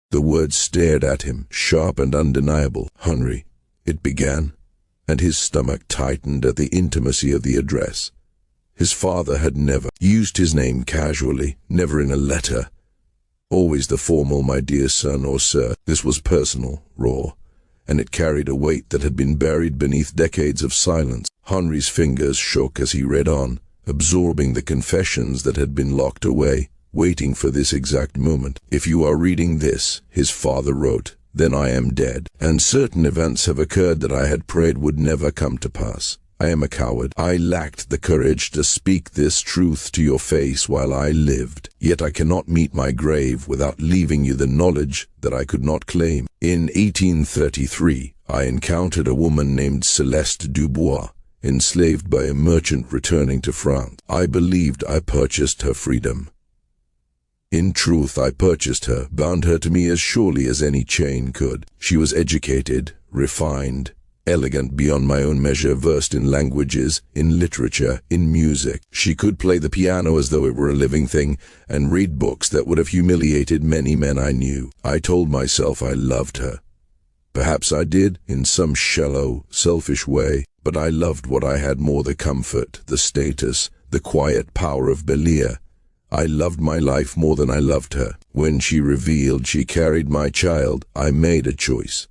The words stared at him, sharp and undeniable. Henri, it began, and his stomach tightened at the intimacy of the address. His father had never used his name casually, never in a letter. Always the formal "my dear son" or "sir." This was personal, raw, and it carried a weight that had been buried beneath decades of silence. Henri's fingers shook as he read on, absorbing the confessions that had been locked away, waiting for this exact moment. "If you are reading this," his father wrote, "then I am dead, and certain events have occurred that I had prayed would never come to pass. I am a coward. I lacked the courage to speak this truth to your face while I lived. Yet I cannot meet my grave without leaving you the knowledge that I could not claim. In 1833, I encountered a woman named Celeste Dubois, enslaved by a merchant returning to France. I believed I purchased her freedom. In truth, I purchased her, bound her to me as surely as any chain could. She was educated, refined, elegant beyond my own measure, versed in languages, in literature, in music. She could play the piano as though it were a living thing, and read books that would have humiliated many men I knew. I told myself I loved her. Perhaps I did, in some shallow, selfish way, but I loved what I had more: the comfort, the status, the quiet power of Bellere. I loved my life more than I loved her. When she revealed she carried my child, I made a choice.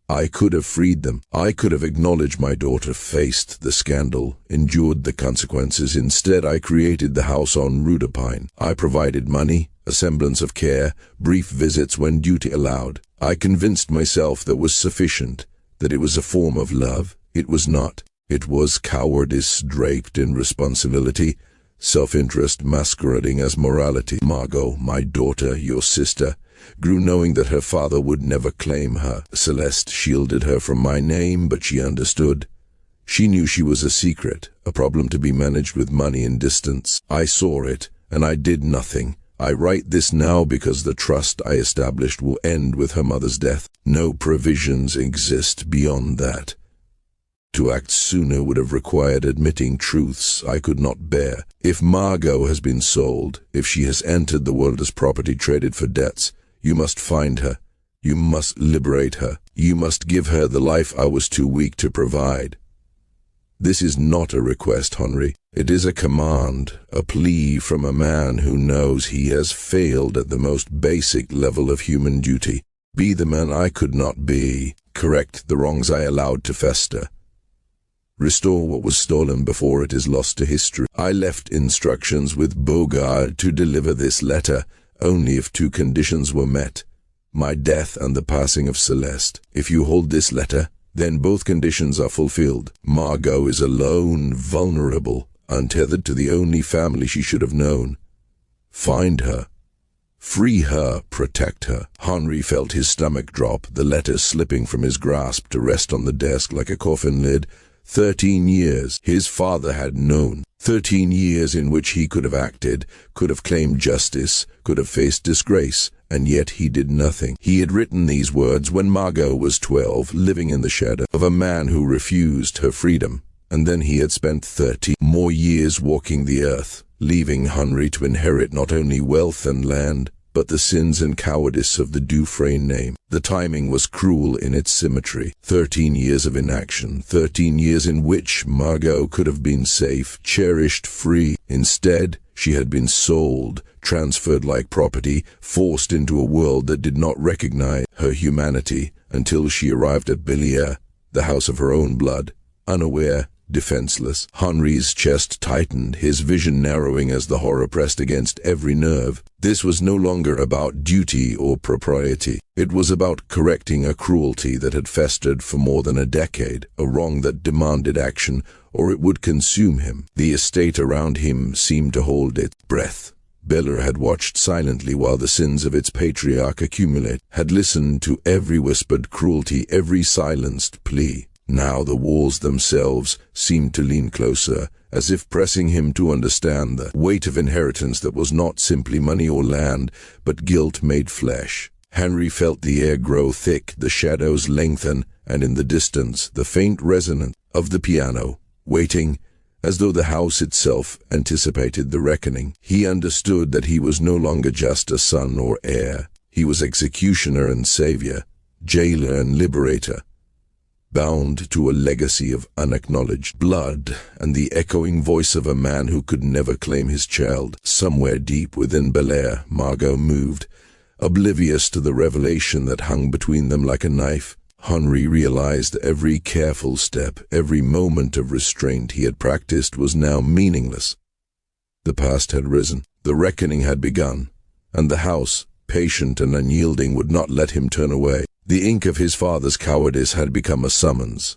I could have freed them. I could have acknowledged my daughter, faced the scandal, endured the consequences. Instead, I created the house on Rue de Pine. I provided money, a semblance of care, brief visits when duty allowed. I convinced myself that was sufficient, that it was a form of love. It was not. It was cowardice draped in responsibility, self-interest masquerading as morality. Margot, my daughter, your sister, grew knowing that her father would never claim her. Celeste shielded her from my name, but she understood. She knew she was a secret, a problem to be managed with money and distance. I saw it, and I did nothing. I write this now because the trust I established will end with her mother's death. No provisions exist beyond that. To act sooner would have required admitting truths I could not bear. If Margot has been sold, if she has entered the world as property traded for debts, you must find her. You must liberate her. You must give her the life I was too weak to provide. This is not a request, Henri. It is a command, a plea from a man who knows he has failed at the most basic level of human duty. Be the man I could not be. Correct the wrongs I allowed to fester. Restore what was stolen before it is lost to history. I left instructions with Bogard to deliver this letter only if two conditions were met: my death and the passing of Celeste. If you hold this letter, then both conditions are fulfilled. Margot is alone, vulnerable, untethered to the only family she should have known. Find her. Free her, protect her. Henri felt his stomach drop, the letter slipping from his grasp to rest on the desk like a coffin lid. 13 years his father had known. 13 years in which he could have acted, could have claimed justice, could have faced disgrace, and yet he did nothing. He had written these words when Margot was 12, living in the shadow of a man who refused her freedom. And then he had spent 30 more years walking the earth, leaving Henri to inherit not only wealth and land, but the sins and cowardice of the Dufrain name. The timing was cruel in its symmetry. 13 years of inaction, 13 years in which Margot could have been safe, cherished, free. Instead, she had been sold, transferred like property, forced into a world that did not recognize her humanity until she arrived at Bellere, the house of her own blood, unaware, defenseless. Henri's chest tightened, his vision narrowing as the horror pressed against every nerve. This was no longer about duty or propriety. It was about correcting a cruelty that had festered for more than a decade, a wrong that demanded action, or it would consume him. The estate around him seemed to hold its breath. Bellere had watched silently while the sins of its patriarch accumulate, had listened to every whispered cruelty, every silenced plea. Now the walls themselves seemed to lean closer, as if pressing him to understand the weight of inheritance that was not simply money or land, but guilt made flesh. Henri felt the air grow thick, the shadows lengthen, and in the distance the faint resonance of the piano, waiting, as though the house itself anticipated the reckoning. He understood that he was no longer just a son or heir. He was executioner and savior, jailer and liberator, bound to a legacy of unacknowledged blood and the echoing voice of a man who could never claim his child. Somewhere deep within Bellere, Margot moved, oblivious to the revelation that hung between them like a knife. Henri realized every careful step, every moment of restraint he had practiced was now meaningless. The past had risen, the reckoning had begun, and the house, patient and unyielding, would not let him turn away. The ink of his father's cowardice had become a summons.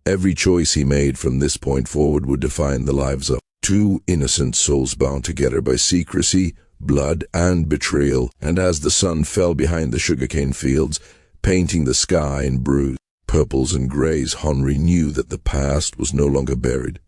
Every choice he made from this point forward would define the lives of two innocent souls bound together by secrecy, blood, and betrayal. And as the sun fell behind the sugarcane fields, painting the sky in bruised purples and grays, Henri knew that the past was no longer buried.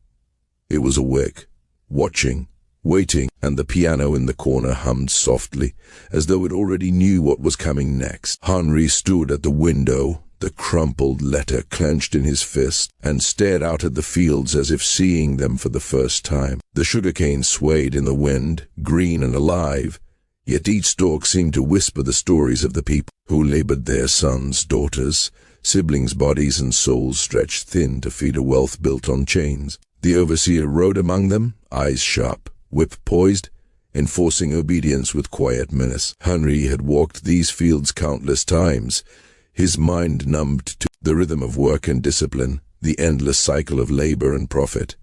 It was awake, watching, waiting, and the piano in the corner hummed softly, as though it already knew what was coming next. Henri stood at the window, the crumpled letter clenched in his fist, and stared out at the fields as if seeing them for the first time. The sugarcane swayed in the wind, green and alive, yet each stalk seemed to whisper the stories of the people who labored there, sons, daughters, siblings' bodies and souls stretched thin to feed a wealth built on chains. The overseer rode among them, eyes sharp, whip poised, enforcing obedience with quiet menace. Henri had walked these fields countless times, his mind numbed to the rhythm of work and discipline, the endless cycle of labor and profit.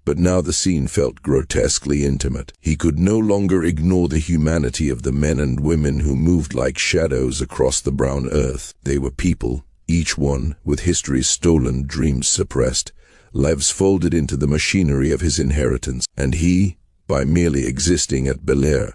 But now the scene felt grotesquely intimate. He could no longer ignore the humanity of the men and women who moved like shadows across the brown earth. They were people, each one with history stolen, dreams suppressed, lives folded into the machinery of his inheritance. And he, by merely existing at Bellere,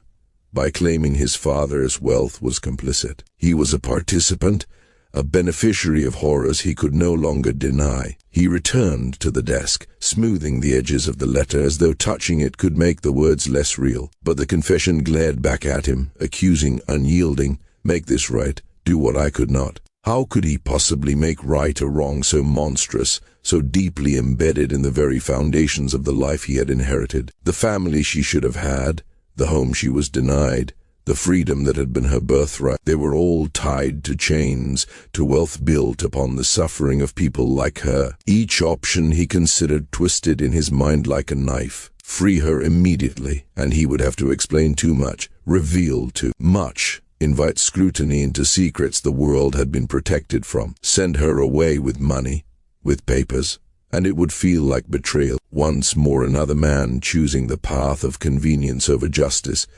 by claiming his father's wealth, was complicit. He was a participant, a beneficiary of horrors he could no longer deny. He returned to the desk, smoothing the edges of the letter as though touching it could make the words less real. But the confession glared back at him, accusing, unyielding. Make this right, do what I could not. How could he possibly make right a wrong so monstrous, so deeply embedded in the very foundations of the life he had inherited? The family she should have had, the home she was denied, the freedom that had been her birthright, they were all tied to chains, to wealth built upon the suffering of people like her. Each option he considered twisted in his mind like a knife. Free her immediately, and he would have to explain too much, reveal too much, invite scrutiny into secrets the world had been protected from, send her away with money, with papers, and it would feel like betrayal. Once more another man choosing the path of convenience over justice.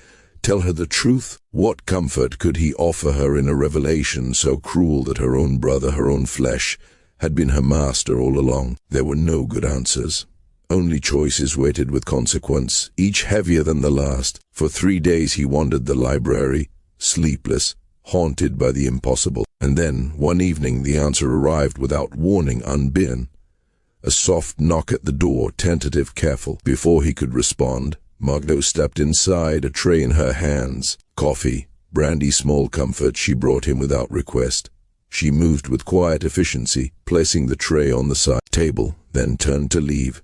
Tell her the truth? What comfort could he offer her in a revelation so cruel that her own brother, her own flesh, had been her master all along? There were no good answers. Only choices waited with consequence, each heavier than the last. For 3 days he wandered the library, sleepless, haunted by the impossible. And then, one evening, the answer arrived without warning, unbidden. A soft knock at the door, tentative, careful. Before he could respond, Margot stepped inside, a tray in her hands. Coffee, brandy, small comfort she brought him without request. She moved with quiet efficiency, placing the tray on the side table, then turned to leave.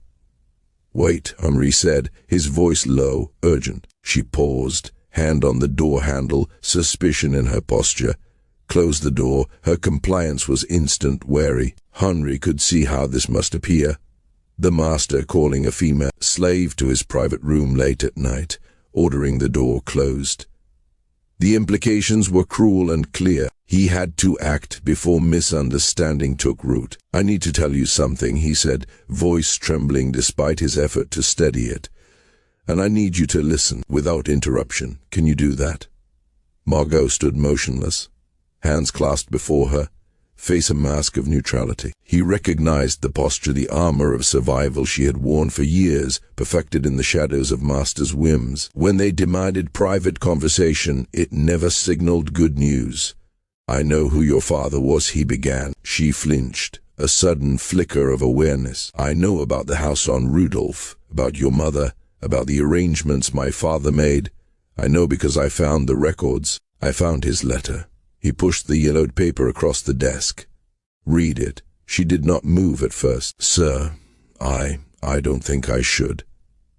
"Wait," Henri said, his voice low, urgent. She paused, hand on the door handle, suspicion in her posture. Close the door. Her compliance was instant, wary. Henri could see how this must appear. The master calling a female slave to his private room late at night, ordering the door closed. The implications were cruel and clear. He had to act before misunderstanding took root. "I need to tell you something," he said, voice trembling despite his effort to steady it. "And I need you to listen without interruption. Can you do that?" Margot stood motionless, hands clasped before her, face a mask of neutrality. He recognized the posture, the armor of survival she had worn for years, perfected in the shadows of Master's whims. When they demanded private conversation, it never signaled good news. "I know who your father was," he began. She flinched, a sudden flicker of awareness. "I know about the house on Rudolph, about your mother, about the arrangements my father made. I know because I found the records. I found his letter." He pushed the yellowed paper across the desk. "Read it." She did not move at first. "Sir, I don't think I should."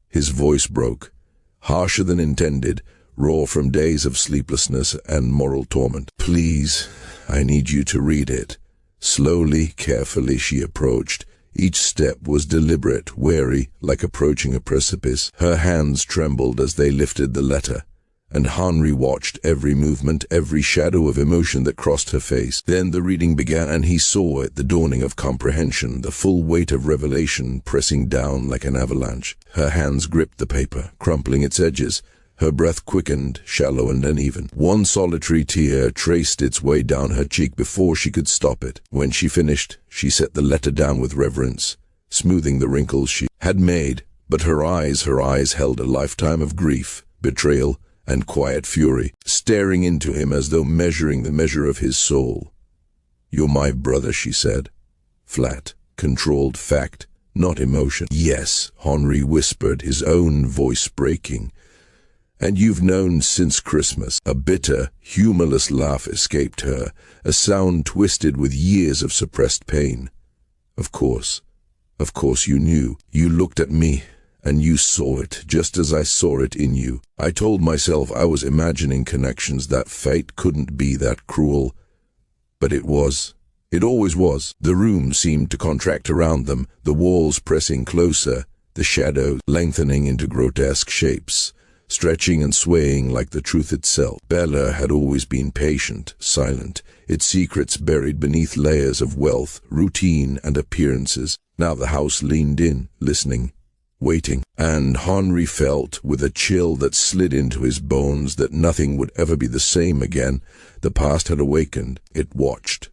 His voice broke, harsher than intended, raw from days of sleeplessness and moral torment. "Please, I need you to read it." Slowly, carefully she approached. Each step was deliberate, wary, like approaching a precipice. Her hands trembled as they lifted the letter, and Henri watched every movement, every shadow of emotion that crossed her face. Then the reading began, and he saw it, the dawning of comprehension, the full weight of revelation pressing down like an avalanche. Her hands gripped the paper, crumpling its edges. Her breath quickened, shallow and uneven. One solitary tear traced its way down her cheek before she could stop it. When she finished, she set the letter down with reverence, smoothing the wrinkles she had made. But her eyes held a lifetime of grief, betrayal, and quiet fury, staring into him as though measuring the measure of his soul. "You're my brother," she said. Flat, controlled fact, not emotion. "Yes," Henri whispered, his own voice breaking. "And you've known since Christmas." A bitter, humorless laugh escaped her, a sound twisted with years of suppressed pain. Of course you knew. You looked at me, and you saw it, just as I saw it in you. I told myself I was imagining connections, that fate couldn't be that cruel. But it was. It always was. The room seemed to contract around them, the walls pressing closer, the shadows lengthening into grotesque shapes, stretching and swaying like the truth itself. Bellere had always been patient, silent, its secrets buried beneath layers of wealth, routine, and appearances. Now the house leaned in, listening, waiting, and Henri felt, with a chill that slid into his bones, that nothing would ever be the same again. The past had awakened. It watched,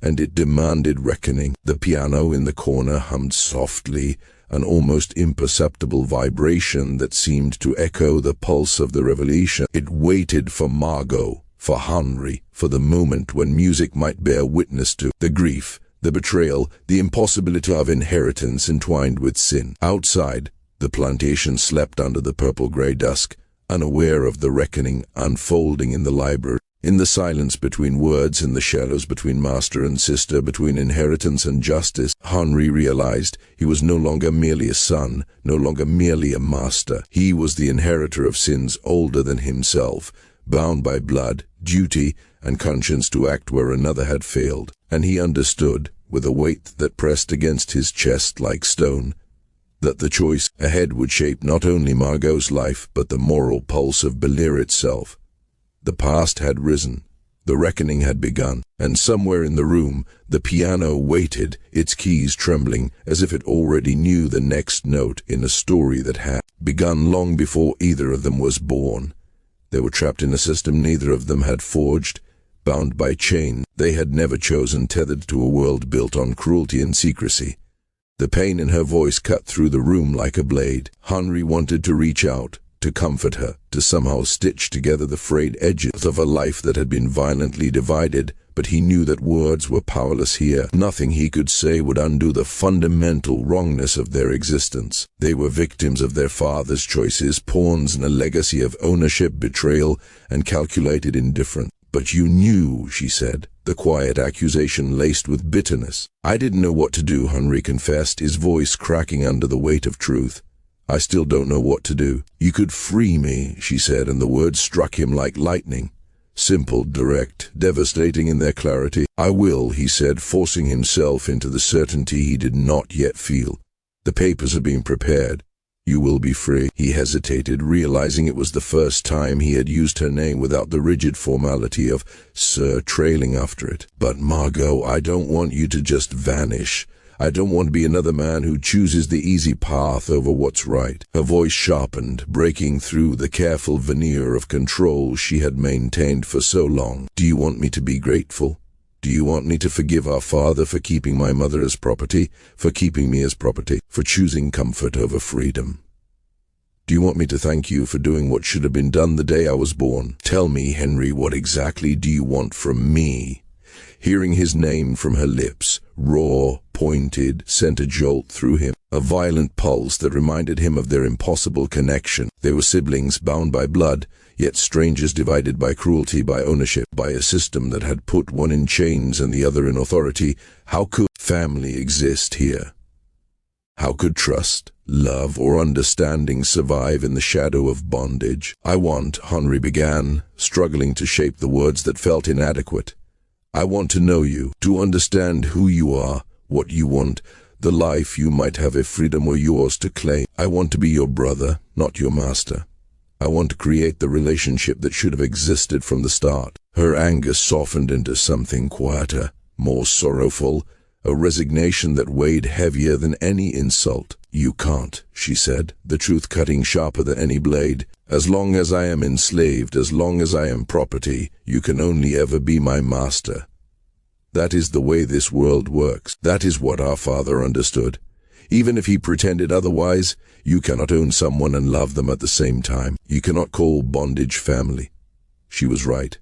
and it demanded reckoning. The piano in the corner hummed softly, an almost imperceptible vibration that seemed to echo the pulse of the revelation. It waited for Margot, for Henri, for the moment when music might bear witness to the grief, the betrayal, the impossibility of inheritance entwined with sin. Outside, the plantation slept under the purple-gray dusk, unaware of the reckoning unfolding in the library. In the silence between words, in the shadows between master and sister, between inheritance and justice, Henri realized he was no longer merely a son, no longer merely a master. He was the inheritor of sins older than himself, bound by blood, duty, and conscience to act where another had failed. And he understood, with a weight that pressed against his chest like stone, that the choice ahead would shape not only Margot's life, but the moral pulse of Bellere itself. The past had risen, the reckoning had begun, and somewhere in the room, the piano waited, its keys trembling, as if it already knew the next note in a story that had begun long before either of them was born. They were trapped in a system neither of them had forged, bound by chain they had never chosen, tethered to a world built on cruelty and secrecy. The pain in her voice cut through the room like a blade. Henri wanted to reach out, to comfort her, to somehow stitch together the frayed edges of a life that had been violently divided, but he knew that words were powerless here. Nothing he could say would undo the fundamental wrongness of their existence. They were victims of their father's choices, pawns in a legacy of ownership, betrayal, and calculated indifference. "But you knew," she said, the quiet accusation laced with bitterness. "I didn't know what to do," Henri confessed, his voice cracking under the weight of truth. I still don't know what to do. You could free me, she said, and the words struck him like lightning. Simple, direct, devastating in their clarity. I will, he said, forcing himself into the certainty he did not yet feel. The papers are being prepared. You will be free. He hesitated, realizing it was the first time he had used her name without the rigid formality of Sir trailing after it. But Margot, I don't want you to just vanish. I don't want to be another man who chooses the easy path over what's right. Her voice sharpened, breaking through the careful veneer of control she had maintained for so long. Do you want me to be grateful? Do you want me to forgive our father for keeping my mother as property, for keeping me as property, for choosing comfort over freedom? Do you want me to thank you for doing what should have been done the day I was born? Tell me, Henri, what exactly do you want from me? Hearing his name from her lips, raw, pointed, sent a jolt through him, a violent pulse that reminded him of their impossible connection. They were siblings bound by blood, yet strangers divided by cruelty, by ownership, by a system that had put one in chains and the other in authority. How could family exist here? How could trust, love, or understanding survive in the shadow of bondage? I want, Henri began, struggling to shape the words that felt inadequate. I want to know you, to understand who you are, what you want, the life you might have if freedom were yours to claim. I want to be your brother, not your master. I want to create the relationship that should have existed from the start. Her anger softened into something quieter, more sorrowful, a resignation that weighed heavier than any insult. You can't, she said, the truth cutting sharper than any blade. As long as I am enslaved, as long as I am property, you can only ever be my master. That is the way this world works. That is what our father understood. Even if he pretended otherwise, you cannot own someone and love them at the same time. You cannot call bondage family. She was right.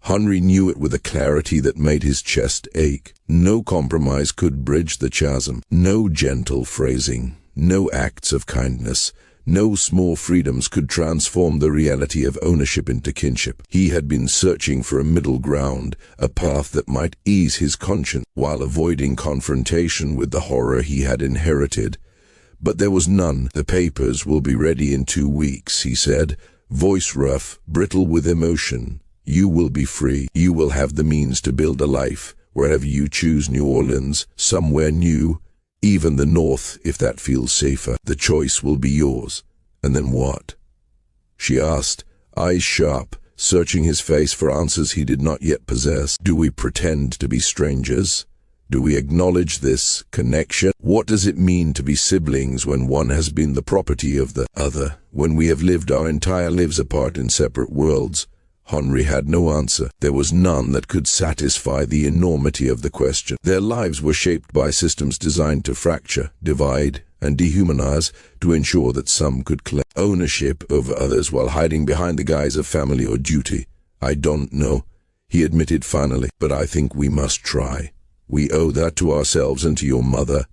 Henri knew it with a clarity that made his chest ache. No compromise could bridge the chasm. No gentle phrasing. No acts of kindness. No small freedoms could transform the reality of ownership into kinship. He had been searching for a middle ground, a path that might ease his conscience while avoiding confrontation with the horror he had inherited. But there was none. The papers will be ready in 2 weeks, he said, voice rough, brittle with emotion. You will be free. You will have the means to build a life, wherever you choose, New Orleans, somewhere new, even the North, if that feels safer. The choice will be yours. And then what? She asked, eyes sharp, searching his face for answers he did not yet possess. Do we pretend to be strangers? Do we acknowledge this connection? What does it mean to be siblings when one has been the property of the other, when we have lived our entire lives apart in separate worlds? Henri had no answer. There was none that could satisfy the enormity of the question. Their lives were shaped by systems designed to fracture, divide, and dehumanize, to ensure that some could claim ownership over others while hiding behind the guise of family or duty. I don't know, he admitted finally, but I think we must try. We owe that to ourselves and to your mother.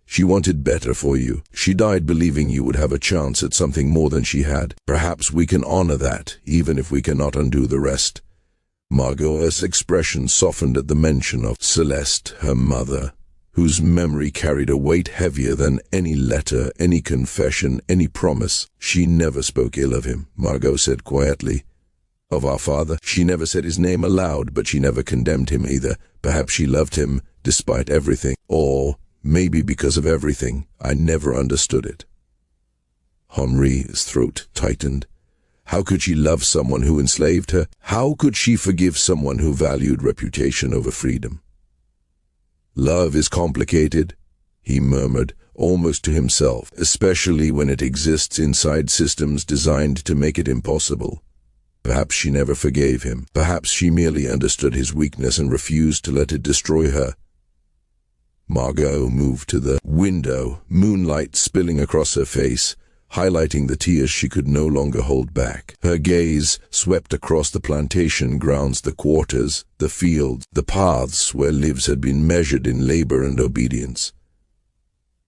She wanted better for you. She died believing you would have a chance at something more than she had. Perhaps we can honor that, even if we cannot undo the rest. Margot's expression softened at the mention of Celeste, her mother, whose memory carried a weight heavier than any letter, any confession, any promise. She never spoke ill of him, Margot said quietly. Of our father, she never said his name aloud, but she never condemned him either. Perhaps she loved him, despite everything, or maybe because of everything. I never understood it. Henri's throat tightened. How could she love someone who enslaved her? How could she forgive someone who valued reputation over freedom? Love is complicated, he murmured, almost to himself, especially when it exists inside systems designed to make it impossible. Perhaps she never forgave him. Perhaps she merely understood his weakness and refused to let it destroy her. Margot moved to the window, moonlight spilling across her face, highlighting the tears she could no longer hold back. Her gaze swept across the plantation grounds, the quarters, the fields, the paths where lives had been measured in labor and obedience.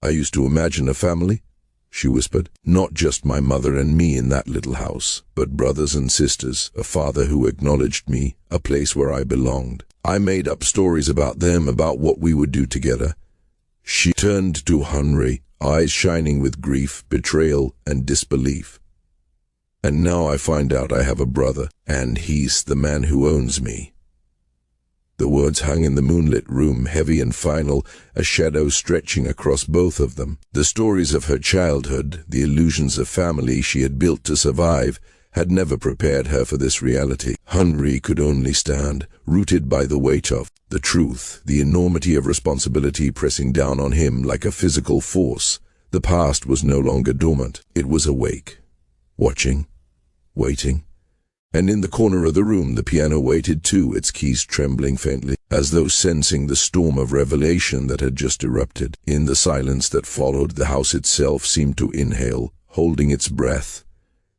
I used to imagine a family, she whispered. Not just my mother and me in that little house, but brothers and sisters, a father who acknowledged me, a place where I belonged. I made up stories about them, about what we would do together. She turned to Henri, eyes shining with grief, betrayal, and disbelief. "And now I find out I have a brother, and he's the man who owns me." The words hung in the moonlit room, heavy and final, a shadow stretching across both of them. The stories of her childhood, the illusions of family she had built to survive, had never prepared her for this reality. Henri could only stand, rooted by the weight of the truth, the enormity of responsibility pressing down on him like a physical force. The past was no longer dormant. It was awake, watching, waiting. And in the corner of the room the piano waited too, its keys trembling faintly, as though sensing the storm of revelation that had just erupted. In the silence that followed, the house itself seemed to inhale, holding its breath.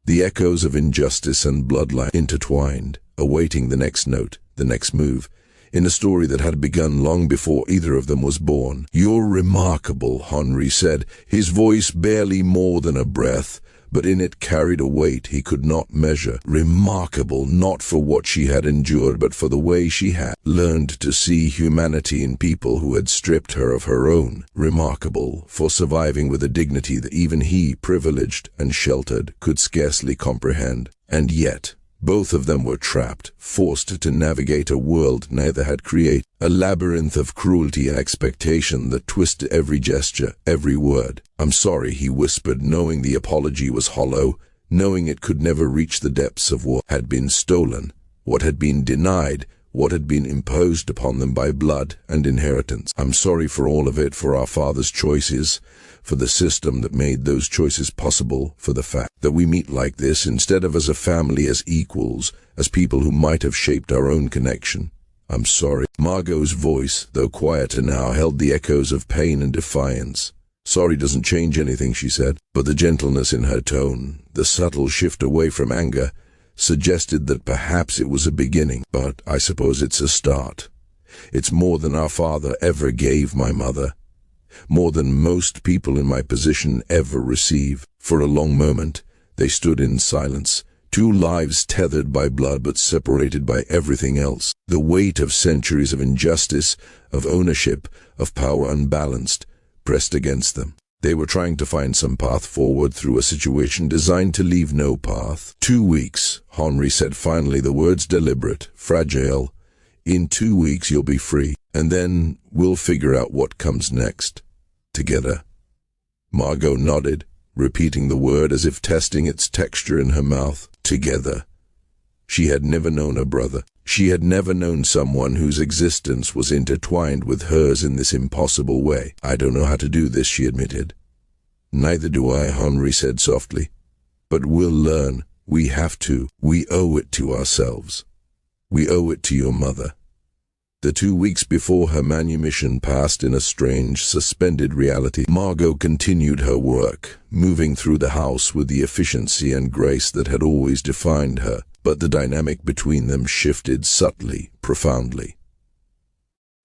The echoes of injustice and bloodline intertwined, awaiting the next note, the next move, in a story that had begun long before either of them was born. "You're remarkable," Henri said, his voice barely more than a breath, but in it carried a weight he could not measure. Remarkable, not for what she had endured, but for the way she had learned to see humanity in people who had stripped her of her own. Remarkable for surviving with a dignity that even he, privileged and sheltered, could scarcely comprehend. And yet, both of them were trapped, forced to navigate a world neither had created, a labyrinth of cruelty and expectation that twisted every gesture, every word. "I'm sorry," he whispered, knowing the apology was hollow, knowing it could never reach the depths of what had been stolen, what had been denied, what had been imposed upon them by blood and inheritance. "I'm sorry for all of it, for our father's choices, for the system that made those choices possible, for the fact that we meet like this instead of as a family, as equals, as people who might have shaped our own connection. I'm sorry." Margot's voice, though quieter now, held the echoes of pain and defiance. "Sorry doesn't change anything," she said, but the gentleness in her tone, the subtle shift away from anger, suggested that perhaps it was a beginning. "But I suppose it's a start. It's more than our father ever gave my mother. More than most people in my position ever receive." For a long moment, they stood in silence, two lives tethered by blood but separated by everything else. The weight of centuries of injustice, of ownership, of power unbalanced, pressed against them. They were trying to find some path forward through a situation designed to leave no path. 2 weeks, Henri said finally, the words deliberate, fragile. "In 2 weeks you'll be free, and then we'll figure out what comes next. Together." Margot nodded, repeating the word as if testing its texture in her mouth. Together. She had never known a brother. She had never known someone whose existence was intertwined with hers in this impossible way. "I don't know how to do this," she admitted. "Neither do I," Henri said softly. "But we'll learn. We have to. We owe it to ourselves. We owe it to your mother." The 2 weeks before her manumission passed in a strange, suspended reality. Margot continued her work, moving through the house with the efficiency and grace that had always defined her, but the dynamic between them shifted subtly, profoundly.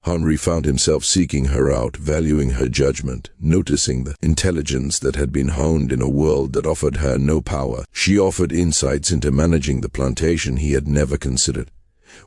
Henri found himself seeking her out, valuing her judgment, noticing the intelligence that had been honed in a world that offered her no power. She offered insights into managing the plantation he had never considered.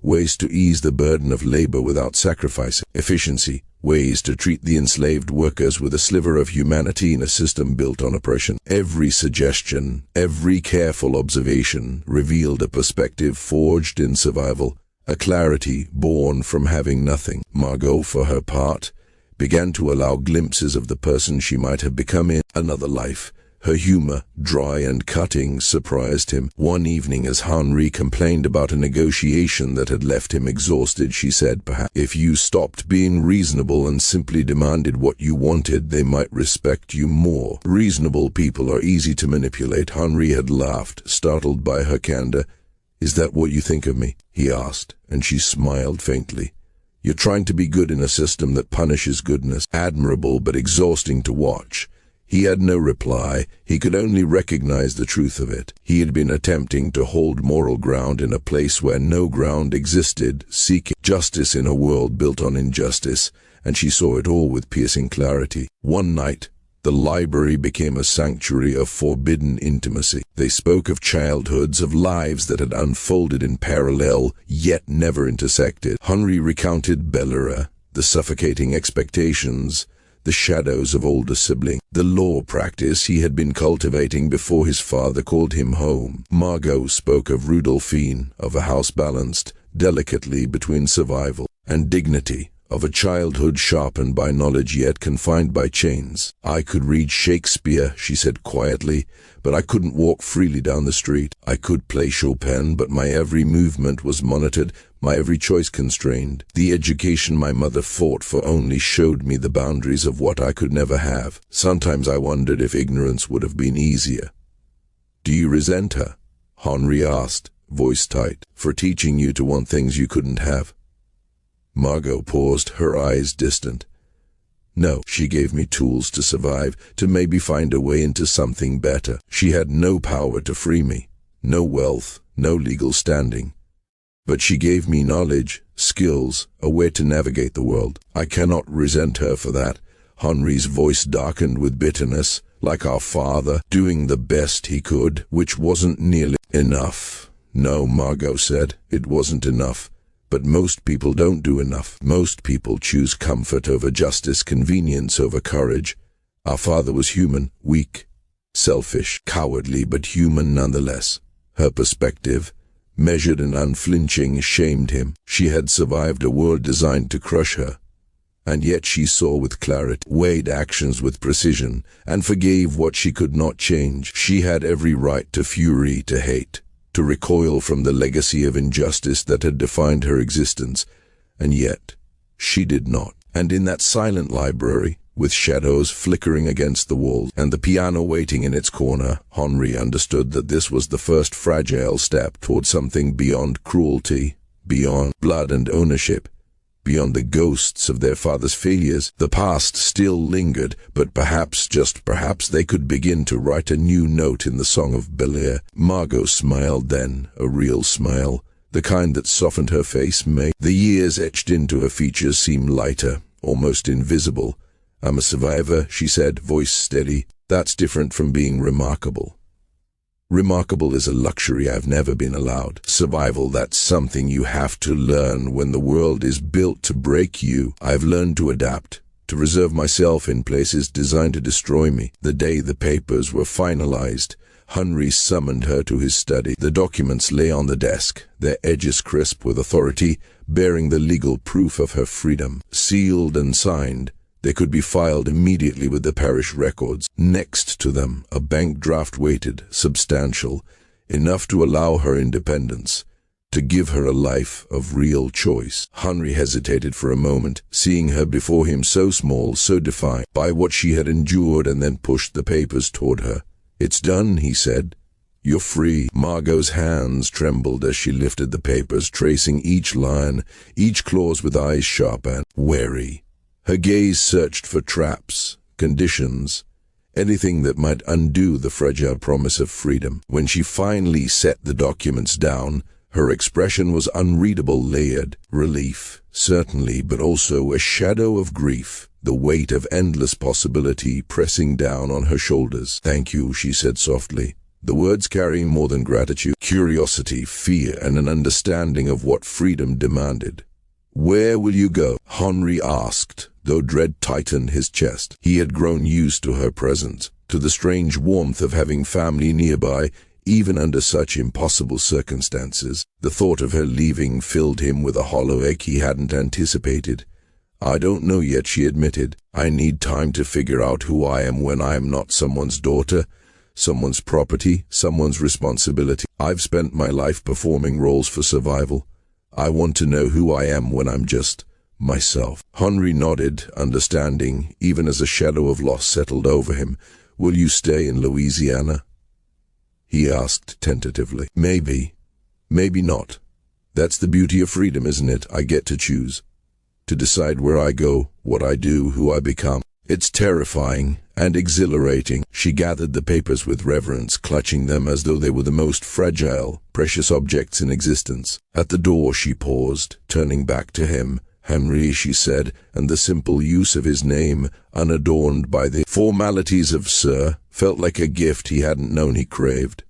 Ways to ease the burden of labor without sacrificing efficiency, ways to treat the enslaved workers with a sliver of humanity in a system built on oppression. Every suggestion, every careful observation revealed a perspective forged in survival, a clarity born from having nothing. Margot, for her part, began to allow glimpses of the person she might have become in another life. Her humor, dry and cutting, surprised him. One evening, as Henri complained about a negotiation that had left him exhausted, she said, "Perhaps if you stopped being reasonable and simply demanded what you wanted, they might respect you more." "Reasonable people are easy to manipulate." Henri had laughed, startled by her candor. "Is that what you think of me?" he asked, and she smiled faintly. "You're trying to be good in a system that punishes goodness. Admirable, but exhausting to watch." He had no reply. He could only recognize the truth of it. He had been attempting to hold moral ground in a place where no ground existed, seeking justice in a world built on injustice, and she saw it all with piercing clarity. One night, the library became a sanctuary of forbidden intimacy. They spoke of childhoods, of lives that had unfolded in parallel, yet never intersected. Henri recounted Bellere, the suffocating expectations, the shadows of older siblings, the law practice he had been cultivating before his father called him home. Margot spoke of Rudolphine, of a house balanced delicately between survival and dignity, of a childhood sharpened by knowledge yet confined by chains. I could read Shakespeare, she said quietly, but I couldn't walk freely down the street. I could play Chopin, but my every movement was monitored, my every choice constrained. The education my mother fought for only showed me the boundaries of what I could never have. Sometimes I wondered if ignorance would have been easier. Do you resent her? Henri asked, voice tight, for teaching you to want things you couldn't have? Margot paused, her eyes distant. No, she gave me tools to survive, to maybe find a way into something better. She had no power to free me, no wealth, no legal standing. But she gave me knowledge, skills, a way to navigate the world. I cannot resent her for that. Henri's voice darkened with bitterness, like our father, doing the best he could, which wasn't nearly enough. No, Margot said, it wasn't enough. But most people don't do enough. Most people choose comfort over justice, convenience over courage. Our father was human, weak, selfish, cowardly, but human nonetheless. Her perspective, measured and unflinching, shamed him. She had survived a world designed to crush her. And yet she saw with clarity, weighed actions with precision, and forgave what she could not change. She had every right to fury, to hate, to recoil from the legacy of injustice that had defined her existence, and yet she did not. And in that silent library, with shadows flickering against the walls and the piano waiting in its corner, Henri understood that this was the first fragile step toward something beyond cruelty, beyond blood and ownership, beyond the ghosts of their father's failures. The past still lingered, but perhaps, just perhaps, they could begin to write a new note in the song of Bellere. Margot smiled then, a real smile, the kind that softened her face. The years etched into her features seemed lighter, almost invisible. I'm a survivor, she said, voice steady. That's different from being remarkable. Remarkable is a luxury I've never been allowed. Survival, that's something you have to learn when the world is built to break you. I've learned to adapt, to reserve myself in places designed to destroy me. The day the papers were finalized, Henri summoned her to his study. The documents lay on the desk, their edges crisp with authority, bearing the legal proof of her freedom. Sealed and signed, they could be filed immediately with the parish records. Next to them, a bank draft waited, substantial, enough to allow her independence, to give her a life of real choice. Henri hesitated for a moment, seeing her before him so small, so defined by what she had endured, and then pushed the papers toward her. It's done, he said. You're free. Margot's hands trembled as she lifted the papers, tracing each line, each clause with eyes sharp and wary. Her gaze searched for traps, conditions, anything that might undo the fragile promise of freedom. When she finally set the documents down, her expression was unreadable, layered. Relief, certainly, but also a shadow of grief, the weight of endless possibility pressing down on her shoulders. Thank you, she said softly, the words carrying more than gratitude, curiosity, fear, and an understanding of what freedom demanded. Where will you go? Henri asked, though dread tightened his chest. He had grown used to her presence, to the strange warmth of having family nearby, even under such impossible circumstances. The thought of her leaving filled him with a hollow ache he hadn't anticipated. I don't know yet, she admitted. I need time to figure out who I am when I am not someone's daughter, someone's property, someone's responsibility. I've spent my life performing roles for survival. I want to know who I am when I'm just myself. Henri nodded, understanding, even as a shadow of loss settled over him. Will you stay in Louisiana? He asked tentatively. Maybe. Maybe not. That's the beauty of freedom, isn't it? I get to choose. To decide where I go, what I do, who I become. It's terrifying and exhilarating. She gathered the papers with reverence, clutching them as though they were the most fragile, precious objects in existence. At the door she paused, turning back to him. Henri, she said, and the simple use of his name, unadorned by the formalities of Sir, felt like a gift he hadn't known he craved.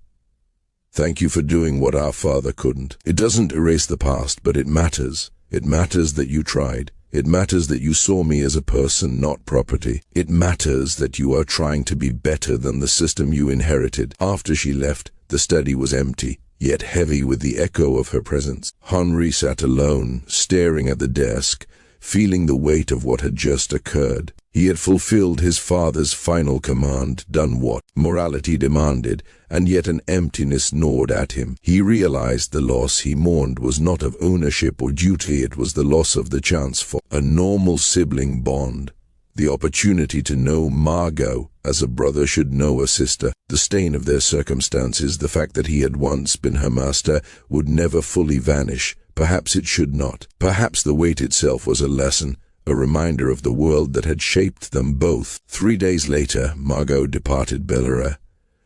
Thank you for doing what our father couldn't. It doesn't erase the past, but it matters. It matters that you tried. It matters that you saw me as a person, not property. It matters that you are trying to be better than the system you inherited." After she left, the study was empty, yet heavy with the echo of her presence. Henri sat alone, staring at the desk, feeling the weight of what had just occurred. He had fulfilled his father's final command, done what morality demanded, and yet an emptiness gnawed at him. He realized the loss he mourned was not of ownership or duty, it was the loss of the chance for a normal sibling bond. The opportunity to know Margot as a brother should know a sister. The stain of their circumstances, the fact that he had once been her master, would never fully vanish. Perhaps it should not. Perhaps the weight itself was a lesson, a reminder of the world that had shaped them both. 3 days later, Margot departed Bellere.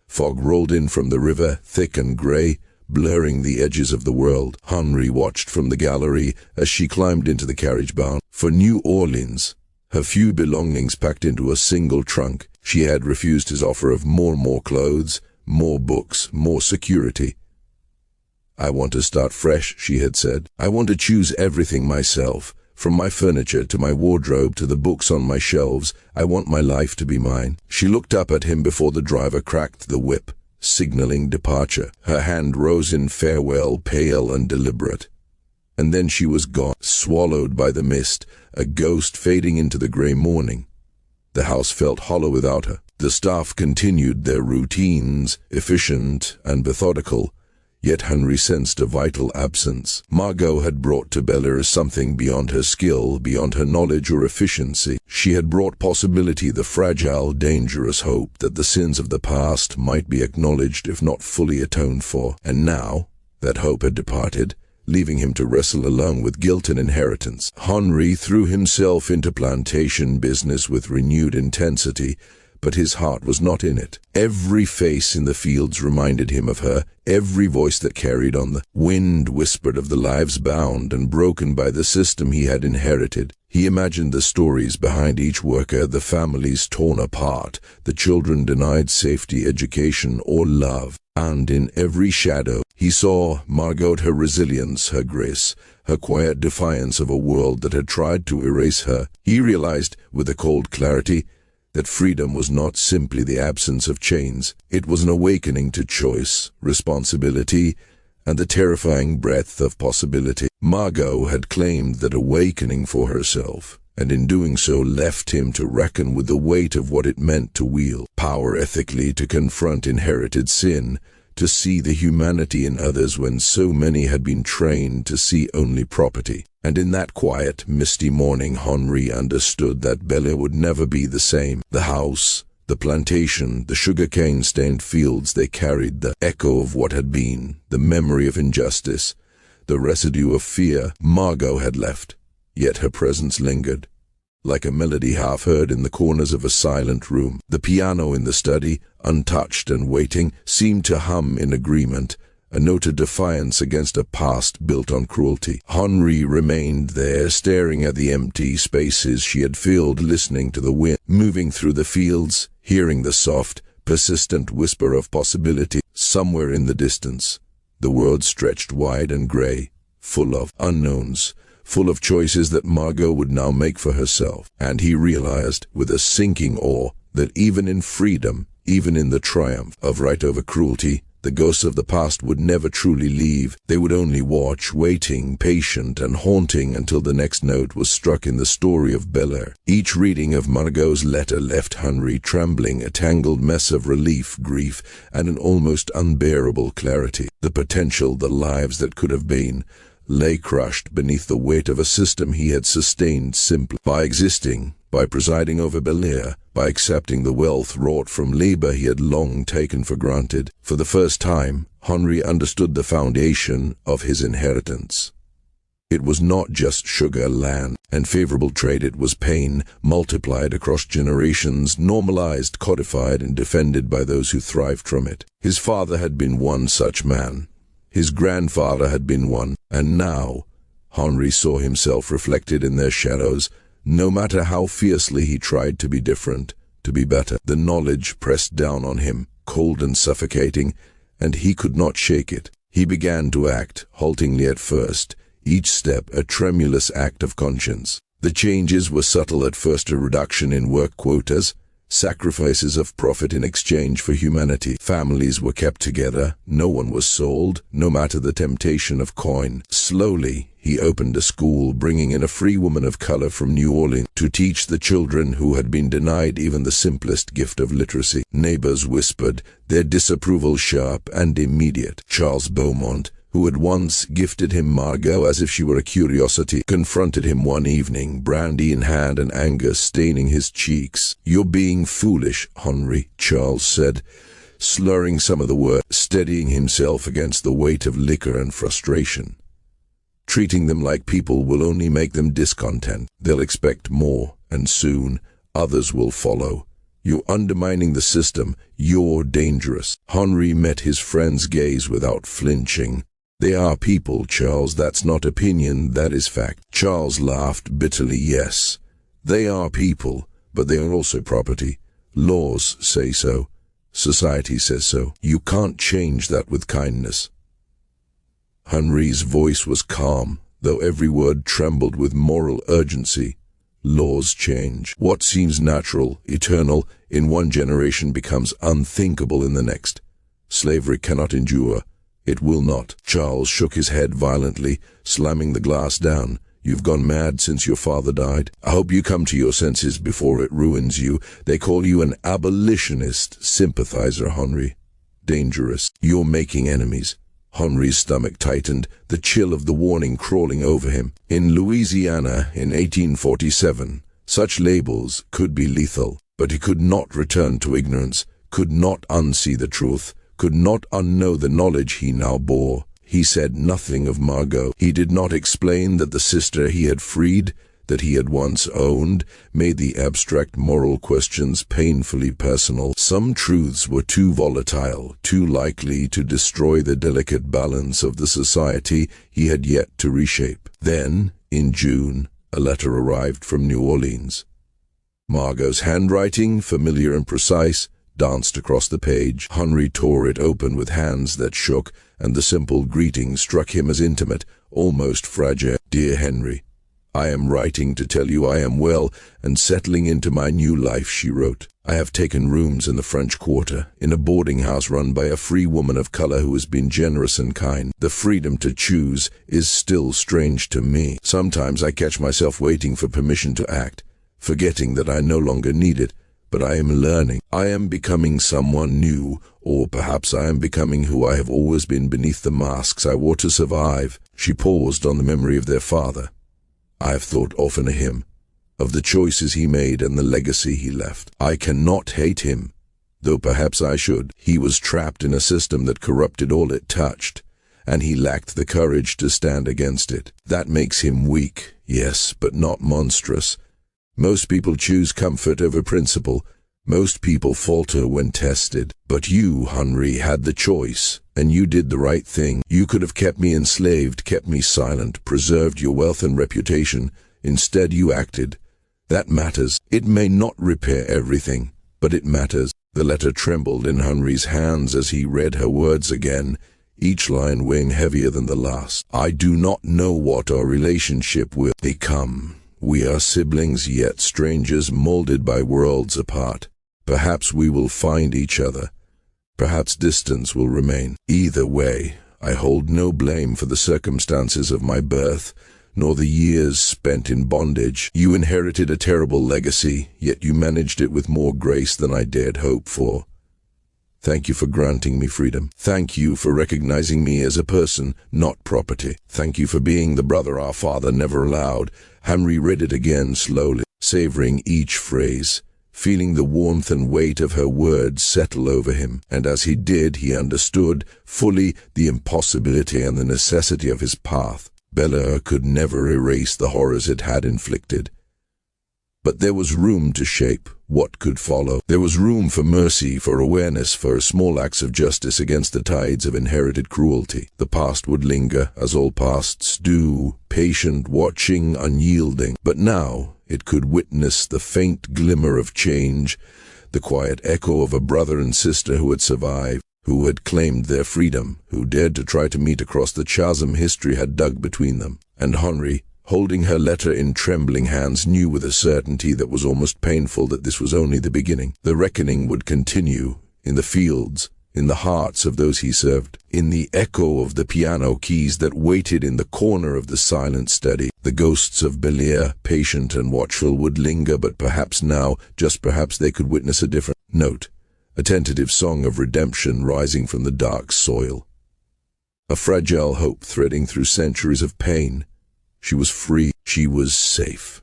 Fog rolled in from the river, thick and grey, blurring the edges of the world. Henri watched from the gallery as she climbed into the carriage bound for New Orleans. Her few belongings packed into a single trunk. She had refused his offer of more clothes, more books, more security. "I want to start fresh," she had said. "I want to choose everything myself, from my furniture to my wardrobe to the books on my shelves. I want my life to be mine." She looked up at him before the driver cracked the whip, signaling departure. Her hand rose in farewell, pale and deliberate. And then she was gone, swallowed by the mist, a ghost fading into the grey morning. The house felt hollow without her. The staff continued their routines, efficient and methodical, yet Henri sensed a vital absence. Margot had brought to Bellere something beyond her skill, beyond her knowledge or efficiency. She had brought possibility, the fragile, dangerous hope that the sins of the past might be acknowledged if not fully atoned for. And now, that hope had departed, leaving him to wrestle alone with guilt and inheritance. Henri threw himself into plantation business with renewed intensity, but his heart was not in it. Every face in the fields reminded him of her, every voice that carried on the wind whispered of the lives bound and broken by the system he had inherited. He imagined the stories behind each worker, the families torn apart, the children denied safety, education, or love. And in every shadow, he saw Margot, her resilience, her grace, her quiet defiance of a world that had tried to erase her. He realized, with a cold clarity, that freedom was not simply the absence of chains. It was an awakening to choice, responsibility, and the terrifying breadth of possibility. Margot had claimed that awakening for herself, and in doing so left him to reckon with the weight of what it meant to wield power ethically, to confront inherited sin, to see the humanity in others when so many had been trained to see only property. And in that quiet, misty morning, Henri understood that Bellere would never be the same. The house, the plantation, the sugar-cane-stained fields, they carried the echo of what had been, the memory of injustice, the residue of fear. Margot had left, yet her presence lingered, like a melody half heard in the corners of a silent room. The piano in the study, untouched and waiting, seemed to hum in agreement, a note of defiance against a past built on cruelty. Henri remained there, staring at the empty spaces she had filled, listening to the wind moving through the fields, hearing the soft, persistent whisper of possibility. Somewhere in the distance, the world stretched wide and grey, full of unknowns, full of choices that Margot would now make for herself. And he realized, with a sinking awe, that even in freedom, even in the triumph of right over cruelty, the ghosts of the past would never truly leave. They would only watch, waiting, patient and haunting until the next note was struck in the story of Bellere. Each reading of Margot's letter left Henri trembling, a tangled mess of relief, grief, and an almost unbearable clarity. The potential, the lives that could have been, lay crushed beneath the weight of a system he had sustained simply by existing, by presiding over Bellere, by accepting the wealth wrought from labor he had long taken for granted. For the first time, Henri understood the foundation of his inheritance. It was not just sugar, land, and favorable trade. It was pain, multiplied across generations, normalized, codified, and defended by those who thrived from it. His father had been one such man. His grandfather had been one, and now Henri saw himself reflected in their shadows. No matter how fiercely he tried to be different, to be better, the knowledge pressed down on him, cold and suffocating, and he could not shake it. He began to act, haltingly at first, each step a tremulous act of conscience. The changes were subtle at first: a reduction in work quotas, sacrifices of profit in exchange for humanity. Families were kept together, no one was sold, no matter the temptation of coin. Slowly, he opened a school, bringing in a free woman of color from New Orleans to teach the children who had been denied even the simplest gift of literacy. Neighbors whispered, their disapproval sharp and immediate. Charles Beaumont, who had once gifted him Margot as if she were a curiosity, confronted him one evening, brandy in hand and anger staining his cheeks. "You're being foolish, Henri," Charles said, slurring some of the words, steadying himself against the weight of liquor and frustration. "Treating them like people will only make them discontent. They'll expect more, and soon others will follow. You're undermining the system. You're dangerous." Henri met his friend's gaze without flinching. "They are people, Charles. That's not opinion, that is fact." Charles laughed bitterly. "Yes, they are people, but they are also property. Laws say so. Society says so. You can't change that with kindness." Henri's voice was calm, though every word trembled with moral urgency. Laws change. What seems natural, eternal, in one generation becomes unthinkable in the next. Slavery cannot endure. It will not. Charles shook his head violently, slamming the glass down. "You've gone mad since your father died. I hope you come to your senses before it ruins you. They call you an abolitionist sympathizer, Henri. Dangerous. You're making enemies." Henri's stomach tightened, the chill of the warning crawling over him. In Louisiana in 1847, such labels could be lethal, but he could not return to ignorance, could not unsee the truth, could not unknow the knowledge he now bore. He said nothing of Margot. He did not explain that the sister he had freed, that he had once owned, made the abstract moral questions painfully personal. Some truths were too volatile, too likely to destroy the delicate balance of the society he had yet to reshape. Then, in June, a letter arrived from New Orleans. Margot's handwriting, familiar and precise, danced across the page. Henri tore it open with hands that shook, and the simple greeting struck him as intimate, almost fragile. "Dear Henri, I am writing to tell you I am well and settling into my new life," she wrote. "I have taken rooms in the French Quarter, in a boarding house run by a free woman of color who has been generous and kind. The freedom to choose is still strange to me. Sometimes I catch myself waiting for permission to act, forgetting that I no longer need it. But I am learning. I am becoming someone new, or perhaps I am becoming who I have always been beneath the masks I wore to survive." She paused on the memory of their father. "I have thought often of him, of the choices he made and the legacy he left. I cannot hate him, though perhaps I should. He was trapped in a system that corrupted all it touched, and he lacked the courage to stand against it. That makes him weak, yes, but not monstrous. Most people choose comfort over principle. Most people falter when tested. But you, Henri, had the choice, and you did the right thing. You could have kept me enslaved, kept me silent, preserved your wealth and reputation. Instead, you acted. That matters. It may not repair everything, but it matters." The letter trembled in Henri's hands as he read her words again, each line weighing heavier than the last. "I do not know what our relationship will become. We are siblings, yet strangers molded by worlds apart. Perhaps we will find each other. Perhaps distance will remain. Either way, I hold no blame for the circumstances of my birth, nor the years spent in bondage. You inherited a terrible legacy, yet you managed it with more grace than I dared hope for. Thank you for granting me freedom. Thank you for recognizing me as a person, not property. Thank you for being the brother our father never allowed." Henri read it again slowly, savoring each phrase, feeling the warmth and weight of her words settle over him. And as he did, he understood fully the impossibility and the necessity of his path. Bellere could never erase the horrors it had inflicted. But there was room to shape what could follow. There was room for mercy, for awareness, for small acts of justice against the tides of inherited cruelty. The past would linger, as all pasts do, patient, watching, unyielding. But now it could witness the faint glimmer of change, the quiet echo of a brother and sister who had survived, who had claimed their freedom, who dared to try to meet across the chasm history had dug between them. And Henri, holding her letter in trembling hands, knew with a certainty that was almost painful that this was only the beginning. The reckoning would continue, in the fields, in the hearts of those he served, in the echo of the piano keys that waited in the corner of the silent study. The ghosts of Bellere, patient and watchful, would linger, but perhaps now, just perhaps, they could witness a different note, a tentative song of redemption rising from the dark soil. A fragile hope threading through centuries of pain. She was free, she was safe.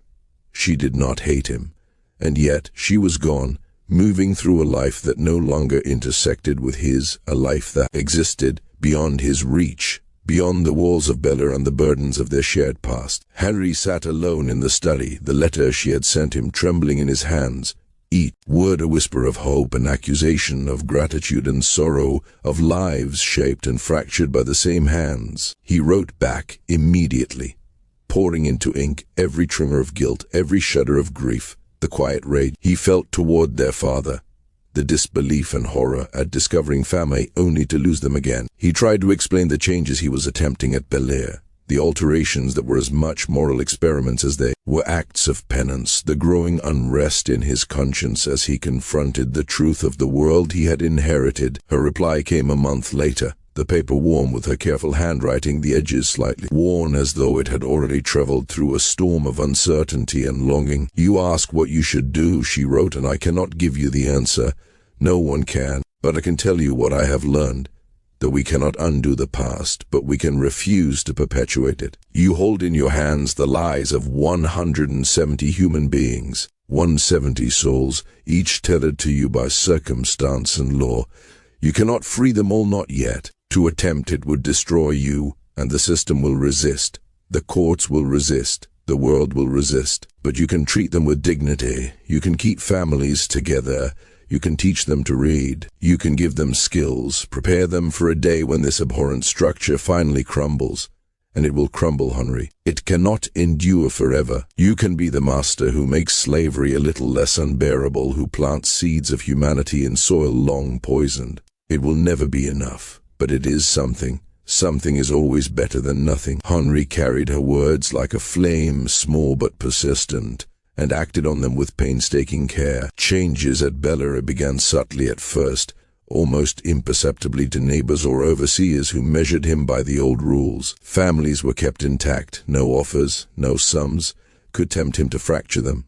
She did not hate him, and yet she was gone, moving through a life that no longer intersected with his, a life that existed beyond his reach, beyond the walls of Bellere and the burdens of their shared past. Henri sat alone in the study, the letter she had sent him trembling in his hands, each word a whisper of hope, an accusation of gratitude and sorrow, of lives shaped and fractured by the same hands. He wrote back immediately, pouring into ink every tremor of guilt, every shudder of grief, the quiet rage he felt toward their father, the disbelief and horror at discovering family only to lose them again. He tried to explain the changes he was attempting at Bellere, the alterations that were as much moral experiments as they were acts of penance, the growing unrest in his conscience as he confronted the truth of the world he had inherited. Her reply came a month later, the paper warm with her careful handwriting, the edges slightly worn as though it had already traveled through a storm of uncertainty and longing. "You ask what you should do," she wrote, "and I cannot give you the answer. No one can, but I can tell you what I have learned, that we cannot undo the past, but we can refuse to perpetuate it. You hold in your hands the lives of 170 human beings, 170 souls, each tethered to you by circumstance and law. You cannot free them all, not yet. To attempt it would destroy you, and the system will resist. The courts will resist. The world will resist. But you can treat them with dignity. You can keep families together. You can teach them to read. You can give them skills. Prepare them for a day when this abhorrent structure finally crumbles. And it will crumble, Henri. It cannot endure forever. You can be the master who makes slavery a little less unbearable, who plants seeds of humanity in soil long poisoned. It will never be enough, but it is something. Something is always better than nothing." Henri carried her words like a flame, small but persistent, and acted on them with painstaking care. Changes at Bellere began subtly at first, almost imperceptibly to neighbors or overseers who measured him by the old rules. Families were kept intact. No offers, no sums could tempt him to fracture them.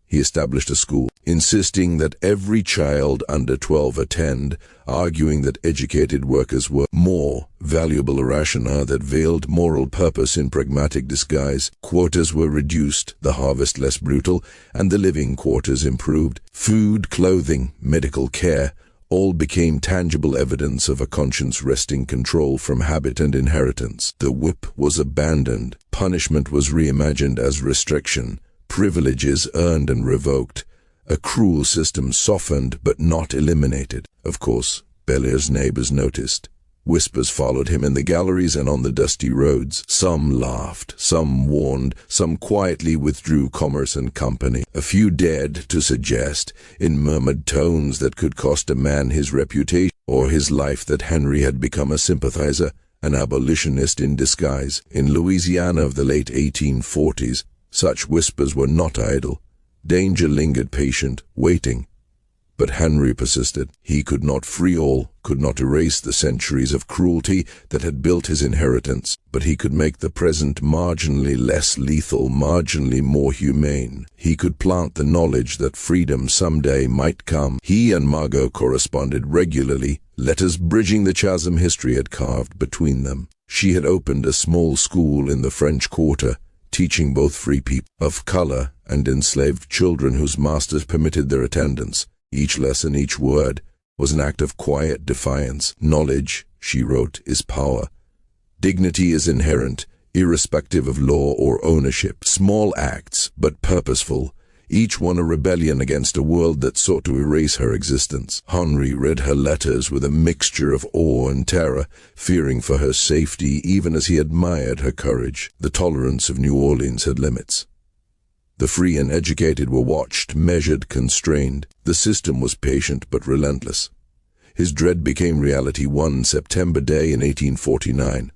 He established a school, insisting that every child under 12 attend, arguing that educated workers were more valuable, a rationale that veiled moral purpose in pragmatic disguise. Quotas were reduced, the harvest less brutal, and the living quarters improved. Food, clothing, medical care, all became tangible evidence of a conscience wresting control from habit and inheritance. The whip was abandoned. Punishment was reimagined as restriction. Privileges earned and revoked. A cruel system softened but not eliminated. Of course, Bellere's neighbors noticed. Whispers followed him in the galleries and on the dusty roads. Some laughed, some warned, some quietly withdrew commerce and company. A few dared to suggest, in murmured tones that could cost a man his reputation or his life, that Henri had become a sympathizer, an abolitionist in disguise. In Louisiana of the late 1840s, such whispers were not idle. Danger lingered patient, waiting. But Henri persisted. He could not free all, could not erase the centuries of cruelty that had built his inheritance, but he could make the present marginally less lethal, marginally more humane. He could plant the knowledge that freedom someday might come. He and Margot corresponded regularly, letters bridging the chasm history had carved between them. She had opened a small school in the French Quarter, teaching both free people of color and enslaved children whose masters permitted their attendance. Each lesson, each word, was an act of quiet defiance. "Knowledge," she wrote, "is power. Dignity is inherent, irrespective of law or ownership. Small acts, but purposeful, each one a rebellion against a world that sought to erase her existence." Henri read her letters with a mixture of awe and terror, fearing for her safety even as he admired her courage. The tolerance of New Orleans had limits. The free and educated were watched, measured, constrained. The system was patient but relentless. His dread became reality one September day in 1849.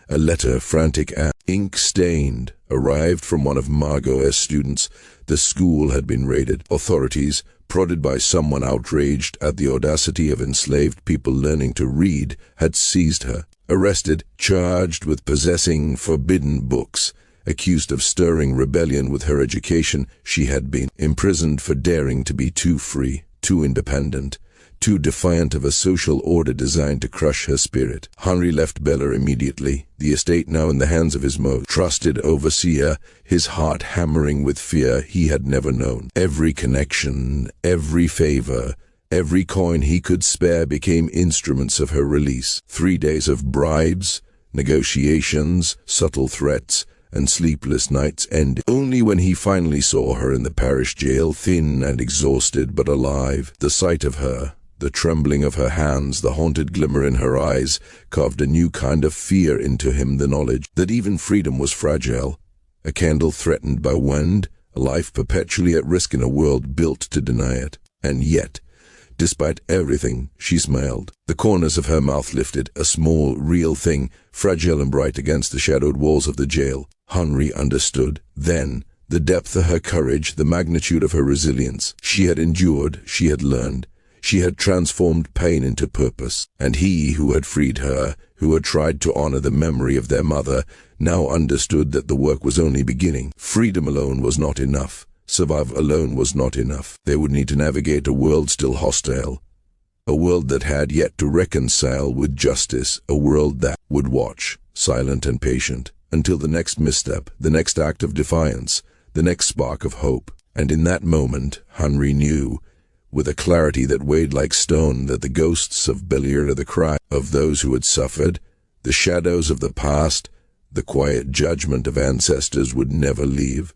A letter, frantic and ink-stained, arrived from one of Margot's students. The school had been raided. Authorities, prodded by someone outraged at the audacity of enslaved people learning to read, had seized her. Arrested, charged with possessing forbidden books, accused of stirring rebellion with her education, she had been imprisoned for daring to be too free, too independent, too defiant of a social order designed to crush her spirit. Henri left Bellere immediately, the estate now in the hands of his most trusted overseer, his heart hammering with fear he had never known. Every connection, every favor, every coin he could spare became instruments of her release. 3 days of bribes, negotiations, subtle threats, and sleepless nights ended only when he finally saw her in the parish jail, thin and exhausted but alive. The sight of her, the trembling of her hands, the haunted glimmer in her eyes, carved a new kind of fear into him, the knowledge that even freedom was fragile, a candle threatened by wind, a life perpetually at risk in a world built to deny it. And yet, despite everything, she smiled. The corners of her mouth lifted, a small, real thing, fragile and bright against the shadowed walls of the jail. Henri understood, then, the depth of her courage, the magnitude of her resilience. She had endured, she had learned, she had transformed pain into purpose. And he who had freed her, who had tried to honor the memory of their mother, now understood that the work was only beginning. Freedom alone was not enough. Survival alone was not enough. They would need to navigate a world still hostile, a world that had yet to reconcile with justice, a world that would watch, silent and patient, until the next misstep, the next act of defiance, the next spark of hope. And in that moment, Henri knew, with a clarity that weighed like stone, that the ghosts of Bellere, the cry of those who had suffered, the shadows of the past, the quiet judgment of ancestors would never leave.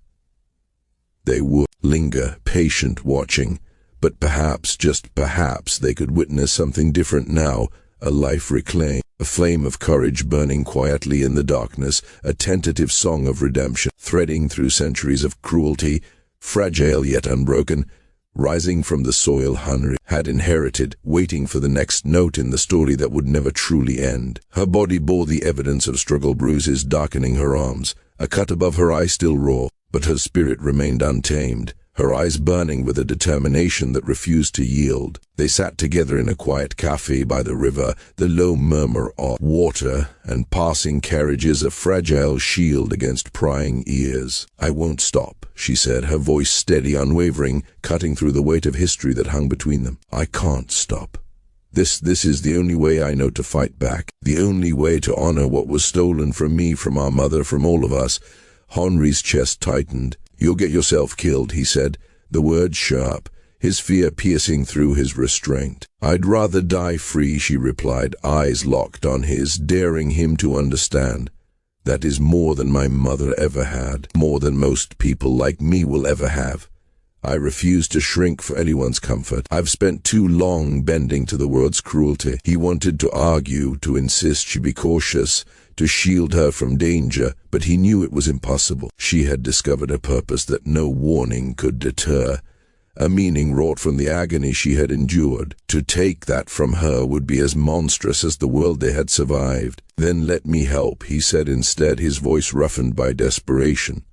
They would linger, patient, watching, but perhaps, just perhaps, they could witness something different now, a life reclaimed, a flame of courage burning quietly in the darkness, a tentative song of redemption, threading through centuries of cruelty, fragile yet unbroken, rising from the soil Henri had inherited, waiting for the next note in the story that would never truly end. Her body bore the evidence of struggle, bruises darkening her arms, a cut above her eye still raw, but her spirit remained untamed, her eyes burning with a determination that refused to yield. They sat together in a quiet cafe by the river, the low murmur of water and passing carriages a fragile shield against prying ears. "I won't stop," she said, her voice steady, unwavering, cutting through the weight of history that hung between them. "I can't stop. This is the only way I know to fight back, the only way to honor what was stolen from me, from our mother, from all of us." Henri's chest tightened. "You'll get yourself killed," he said, the words sharp, his fear piercing through his restraint. "I'd rather die free," she replied, eyes locked on his, daring him to understand. "That is more than my mother ever had, more than most people like me will ever have. I refuse to shrink for anyone's comfort. I've spent too long bending to the world's cruelty." He wanted to argue, to insist she be cautious, to shield her from danger, but he knew it was impossible. She had discovered a purpose that no warning could deter, a meaning wrought from the agony she had endured. To take that from her would be as monstrous as the world they had survived. "Then let me help," he said instead, his voice roughened by desperation.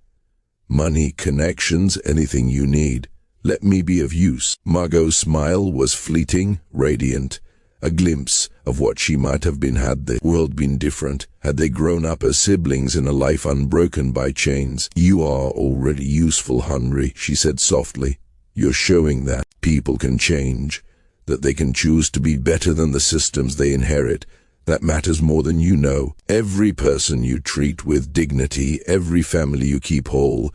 "Money, connections, anything you need. Let me be of use." Margot's smile was fleeting, radiant, a glimpse of what she might have been had the world been different, had they grown up as siblings in a life unbroken by chains. "You are already useful, Henri," she said softly. "You're showing that people can change, that they can choose to be better than the systems they inherit. That matters more than you know. Every person you treat with dignity, every family you keep whole,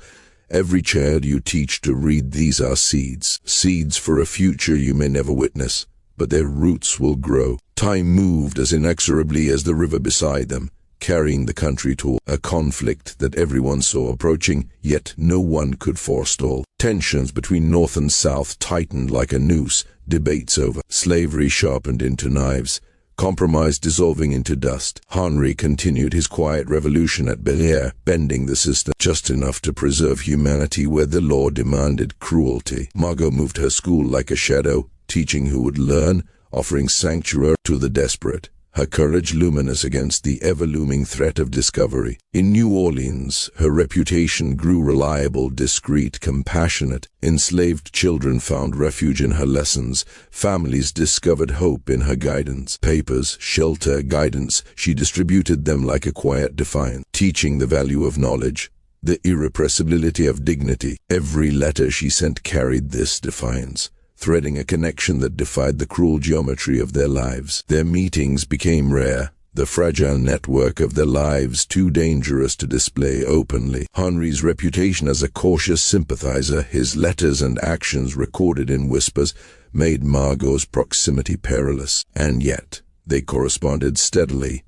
every child you teach to read, these are seeds. Seeds for a future you may never witness, but their roots will grow." Time moved as inexorably as the river beside them, carrying the country toward a conflict that everyone saw approaching, yet no one could forestall. Tensions between North and South tightened like a noose, debates over slavery sharpened into knives, compromise dissolving into dust. Henri continued his quiet revolution at Bellere, bending the system just enough to preserve humanity where the law demanded cruelty. Margot moved her school like a shadow, teaching who would learn, offering sanctuary to the desperate. her courage luminous against the ever-looming threat of discovery. In New Orleans, her reputation grew reliable, discreet, compassionate. Enslaved children found refuge in her lessons. Families discovered hope in her guidance. Papers, shelter, guidance, she distributed them like a quiet defiance, teaching the value of knowledge, the irrepressibility of dignity. Every letter she sent carried this defiance, threading a connection that defied the cruel geometry of their lives. Their meetings became rare, the fragile network of their lives too dangerous to display openly. Henri's reputation as a cautious sympathizer, his letters and actions recorded in whispers, made Margot's proximity perilous. And yet, they corresponded steadily,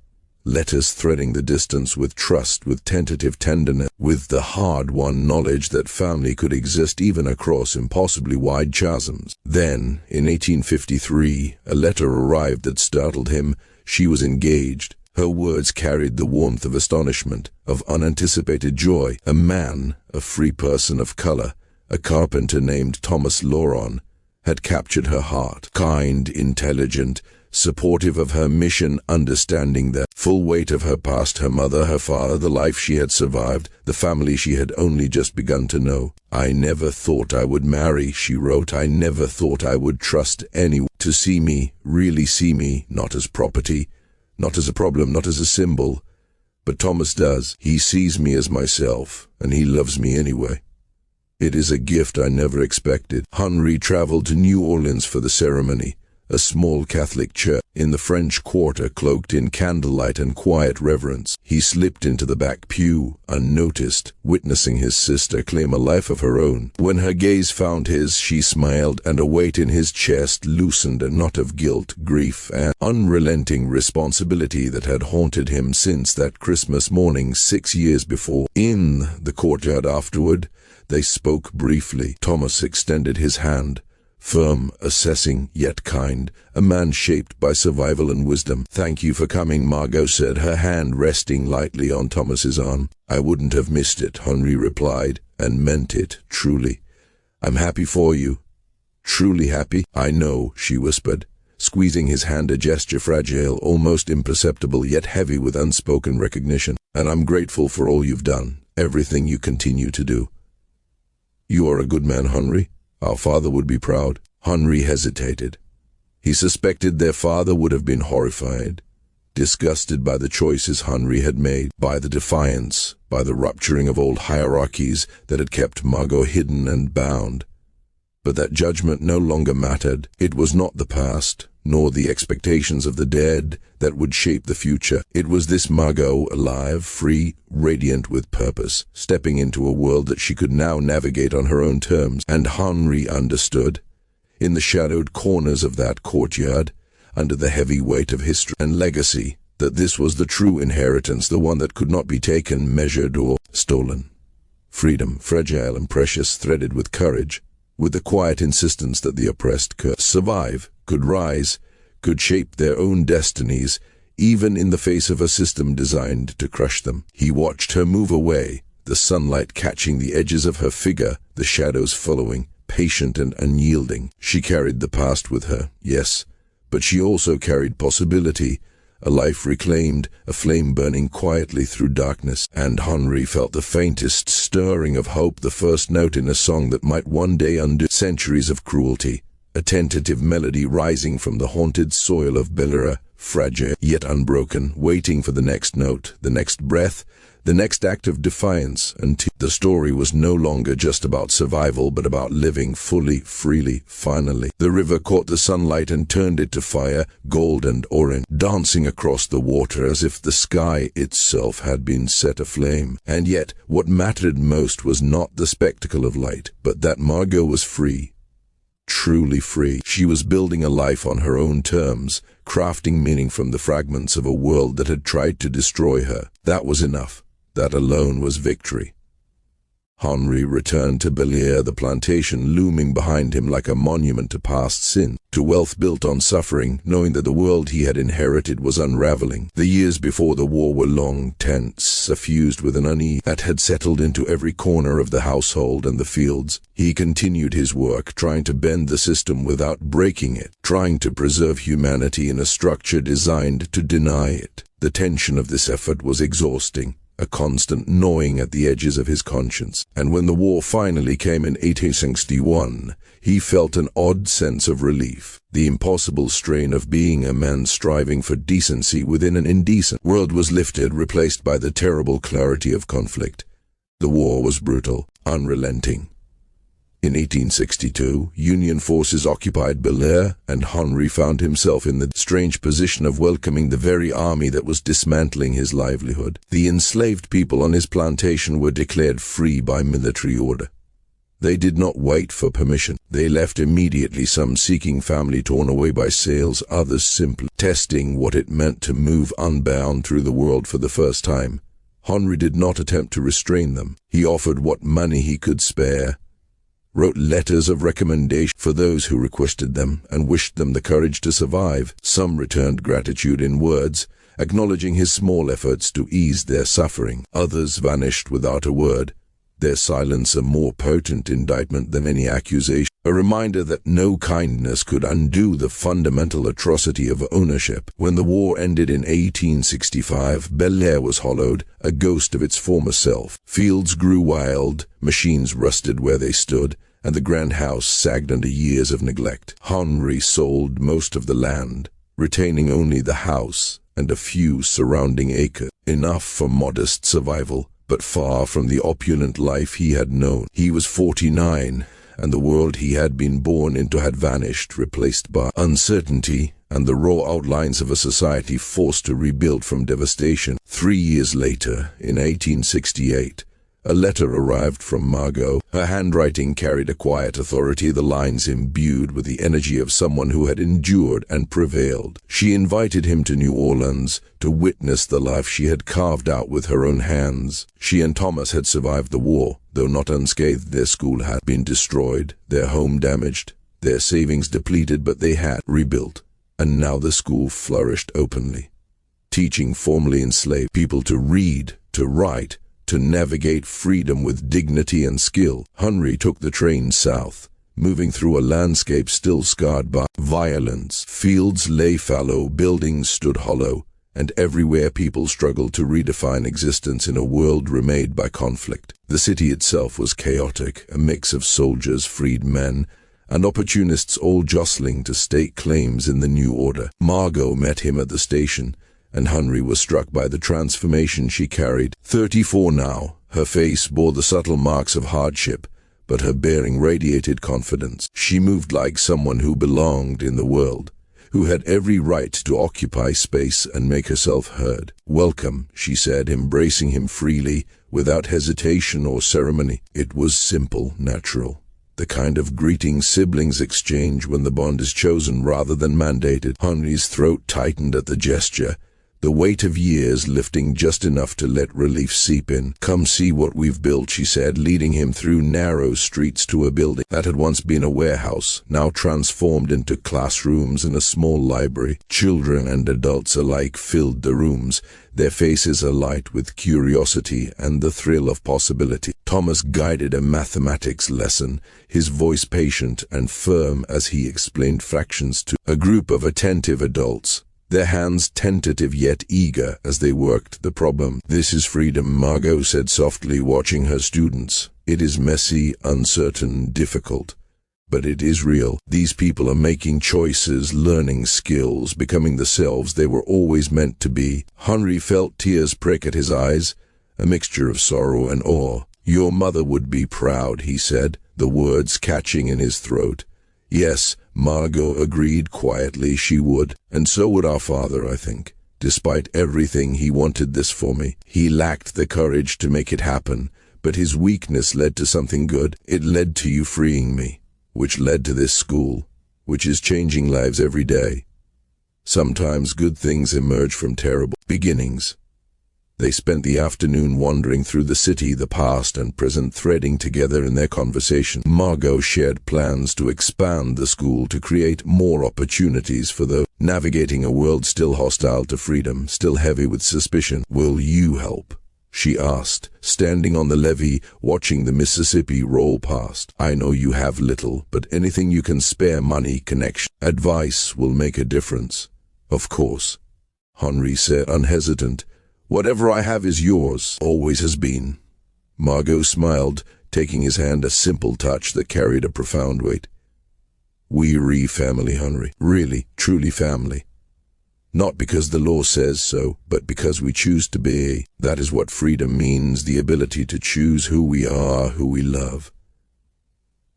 letters threading the distance with trust, with tentative tenderness, with the hard-won knowledge that family could exist even across impossibly wide chasms. Then, in 1853, a letter arrived that startled him. She was engaged. Her words carried the warmth of astonishment, of unanticipated joy. A man, a free person of color, a carpenter named Thomas Lauron, had captured her heart. Kind, intelligent, supportive of her mission, understanding the full weight of her past, her mother, her father, the life she had survived, the family she had only just begun to know. "I never thought I would marry," she wrote. "I never thought I would trust anyone to see me, really see me, not as property, not as a problem, not as a symbol. But Thomas does. He sees me as myself, and he loves me anyway. It is a gift I never expected." Henri traveled to New Orleans for the ceremony, a small Catholic church in the French Quarter, cloaked in candlelight and quiet reverence. He slipped into the back pew, unnoticed, witnessing his sister claim a life of her own. When her gaze found his, she smiled, and a weight in his chest loosened, a knot of guilt, grief, and unrelenting responsibility that had haunted him since that Christmas morning 6 years before. In the courtyard afterward, they spoke briefly. Thomas extended his hand, firm, assessing, yet kind, a man shaped by survival and wisdom. "Thank you for coming," Margot said, her hand resting lightly on Thomas's arm. "I wouldn't have missed it," Henri replied, and meant it, truly. "I'm happy for you." "Truly happy?" "I know," she whispered, squeezing his hand, a gesture fragile, almost imperceptible, yet heavy with unspoken recognition. "And I'm grateful for all you've done, everything you continue to do." "You are a good man, Henri. Our father would be proud." Henri hesitated. He suspected their father would have been horrified, disgusted by the choices Henri had made, by the defiance, by the rupturing of old hierarchies that had kept Margot hidden and bound. But that judgment no longer mattered. It was not the past, nor the expectations of the dead, that would shape the future. It was this Margot, alive, free, radiant with purpose, stepping into a world that she could now navigate on her own terms. And Henri understood, in the shadowed corners of that courtyard, under the heavy weight of history and legacy, that this was the true inheritance, the one that could not be taken, measured, or stolen. Freedom, fragile and precious, threaded with courage, with the quiet insistence that the oppressed could survive, could rise, could shape their own destinies, even in the face of a system designed to crush them. He watched her move away, the sunlight catching the edges of her figure, the shadows following, patient and unyielding. She carried the past with her, yes, but she also carried possibility, a life reclaimed, a flame burning quietly through darkness. And Henri felt the faintest stirring of hope, the first note in a song that might one day undo centuries of cruelty, a tentative melody rising from the haunted soil of Bellere, fragile yet unbroken, waiting for the next note, the next breath, the next act of defiance, until the story was no longer just about survival, but about living fully, freely, finally. The river caught the sunlight and turned it to fire, gold and orange, dancing across the water as if the sky itself had been set aflame. And yet, what mattered most was not the spectacle of light, but that Margot was free. Truly free. She was building a life on her own terms, crafting meaning from the fragments of a world that had tried to destroy her. That was enough. That alone was victory. Henri returned to Bellere, the plantation looming behind him like a monument to past sin, to wealth built on suffering, knowing that the world he had inherited was unraveling. The years before the war were long, tense, suffused with an unease that had settled into every corner of the household and the fields. He continued his work, trying to bend the system without breaking it, trying to preserve humanity in a structure designed to deny it. The tension of this effort was exhausting, a constant gnawing at the edges of his conscience. And when the war finally came in 1861, he felt an odd sense of relief. The impossible strain of being a man striving for decency within an indecent world was lifted, replaced by the terrible clarity of conflict. The war was brutal, unrelenting. In 1862, Union forces occupied Bellere, and Henri found himself in the strange position of welcoming the very army that was dismantling his livelihood. The enslaved people on his plantation were declared free by military order. They did not wait for permission. They left immediately, some seeking family torn away by sales, others simply testing what it meant to move unbound through the world for the first time. Henri did not attempt to restrain them. He offered what money he could spare, wrote letters of recommendation for those who requested them, and wished them the courage to survive. Some returned gratitude in words, acknowledging his small efforts to ease their suffering. Others vanished without a word, their silence a more potent indictment than any accusation, a reminder that no kindness could undo the fundamental atrocity of ownership. When the war ended in 1865, Bellere was hollowed, a ghost of its former self. Fields grew wild, machines rusted where they stood, and the grand house sagged under years of neglect. Henri sold most of the land, retaining only the house and a few surrounding acres, enough for modest survival, but far from the opulent life he had known. He was 49, and the world he had been born into had vanished, replaced by uncertainty and the raw outlines of a society forced to rebuild from devastation. 3 years later, in 1868, a letter arrived from Margot. Her handwriting carried a quiet authority, the lines imbued with the energy of someone who had endured and prevailed. She invited him to New Orleans to witness the life she had carved out with her own hands. She and Thomas had survived the war, though not unscathed. Their school had been destroyed, their home damaged, their savings depleted, but they had rebuilt. And now the school flourished openly, teaching formerly enslaved people to read, to write, to navigate freedom with dignity and skill. Henri took the train south, moving through a landscape still scarred by violence. Fields lay fallow, buildings stood hollow, and everywhere people struggled to redefine existence in a world remade by conflict. The city itself was chaotic, a mix of soldiers, freed men, and opportunists all jostling to stake claims in the new order. Margot met him at the station, and Henri was struck by the transformation she carried. 34 now, her face bore the subtle marks of hardship, but her bearing radiated confidence. She moved like someone who belonged in the world, who had every right to occupy space and make herself heard. "Welcome," she said, embracing him freely, without hesitation or ceremony. It was simple, natural, the kind of greeting siblings exchange when the bond is chosen rather than mandated. Henri's throat tightened at the gesture, the weight of years lifting just enough to let relief seep in. "Come see what we've built," she said, leading him through narrow streets to a building that had once been a warehouse, now transformed into classrooms and a small library. Children and adults alike filled the rooms, their faces alight with curiosity and the thrill of possibility. Thomas guided a mathematics lesson, his voice patient and firm as he explained fractions to a group of attentive adults, their hands tentative yet eager as they worked the problem. "This is freedom," Margot said softly, watching her students. "It is messy, uncertain, difficult, but it is real. These people are making choices, learning skills, becoming the selves they were always meant to be." Henri felt tears prick at his eyes, a mixture of sorrow and awe. "Your mother would be proud," he said, the words catching in his throat. "Yes," Margot agreed quietly, "she would. And so would our father, I think. Despite everything, he wanted this for me. He lacked the courage to make it happen, but his weakness led to something good. It led to you freeing me, which led to this school, which is changing lives every day. Sometimes good things emerge from terrible beginnings." They spent the afternoon wandering through the city, the past and present threading together in their conversation. Margot shared plans to expand the school to create more opportunities for those navigating a world still hostile to freedom, still heavy with suspicion. "Will you help?" she asked, standing on the levee, watching the Mississippi roll past. "I know you have little, but anything you can spare, money, connection, advice, will make a difference." "Of course," Henri said, unhesitant. "Whatever I have is yours, always has been." Margot smiled, taking his hand, a simple touch that carried a profound weight. "We family, Henri. Really, truly family. Not because the law says so, but because we choose to be. That is what freedom means, the ability to choose who we are, who we love."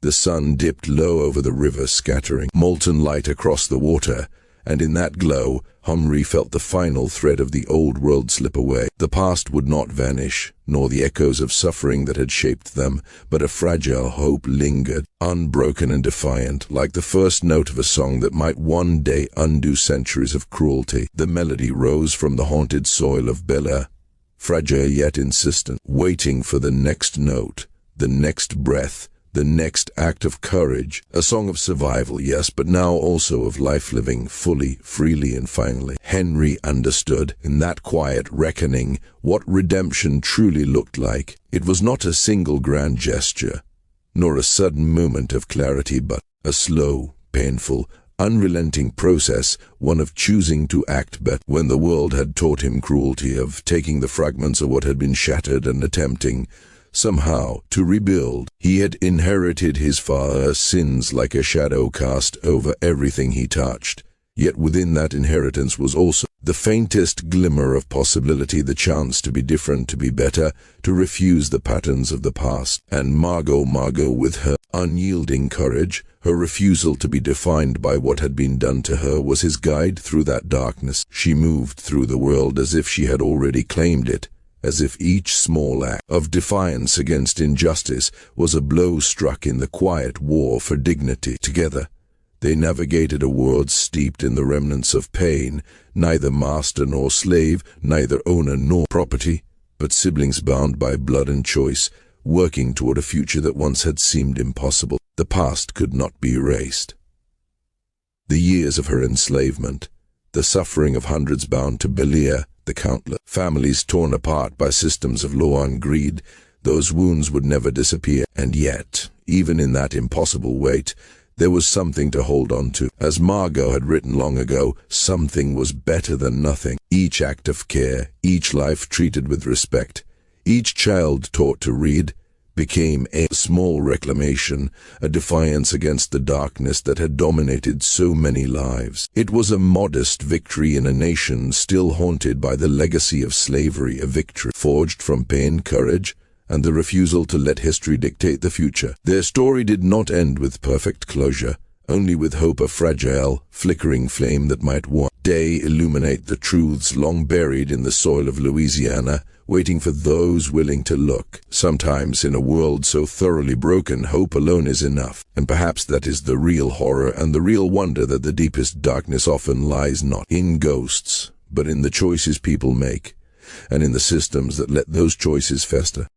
The sun dipped low over the river, scattering molten light across the water, and in that glow, Henri felt the final thread of the old world slip away. The past would not vanish, nor the echoes of suffering that had shaped them, but a fragile hope lingered, unbroken and defiant, like the first note of a song that might one day undo centuries of cruelty. The melody rose from the haunted soil of Bellere, fragile yet insistent, waiting for the next note, the next breath, the next act of courage. A song of survival, yes, but now also of life living fully, freely, and finally. Henri understood, in that quiet reckoning, what redemption truly looked like. It was not a single grand gesture, nor a sudden moment of clarity, but a slow, painful, unrelenting process, one of choosing to act better when the world had taught him cruelty, of taking the fragments of what had been shattered and attempting somehow to rebuild. He had inherited his father's sins like a shadow cast over everything he touched. Yet within that inheritance was also the faintest glimmer of possibility, the chance to be different, to be better, to refuse the patterns of the past. And Margot, with her unyielding courage, her refusal to be defined by what had been done to her, was his guide through that darkness. She moved through the world as if she had already claimed it, as if each small act of defiance against injustice was a blow struck in the quiet war for dignity. Together, they navigated a world steeped in the remnants of pain, neither master nor slave, neither owner nor property, but siblings bound by blood and choice, working toward a future that once had seemed impossible. The past could not be erased. The years of her enslavement, the suffering of hundreds bound to Bellere, the countless families torn apart by systems of law and greed, those wounds would never disappear. And yet, even in that impossible weight, there was something to hold on to. As Margot had written long ago, something was better than nothing. Each act of care, each life treated with respect, each child taught to read, became a small reclamation, a defiance against the darkness that had dominated so many lives. It was a modest victory in a nation still haunted by the legacy of slavery, a victory forged from pain, courage, and the refusal to let history dictate the future. Their story did not end with perfect closure, only with hope, a fragile, flickering flame that might one day illuminate the truths long buried in the soil of Louisiana, waiting for those willing to look. Sometimes in a world so thoroughly broken, hope alone is enough. And perhaps that is the real horror and the real wonder, that the deepest darkness often lies not in ghosts, but in the choices people make, and in the systems that let those choices fester.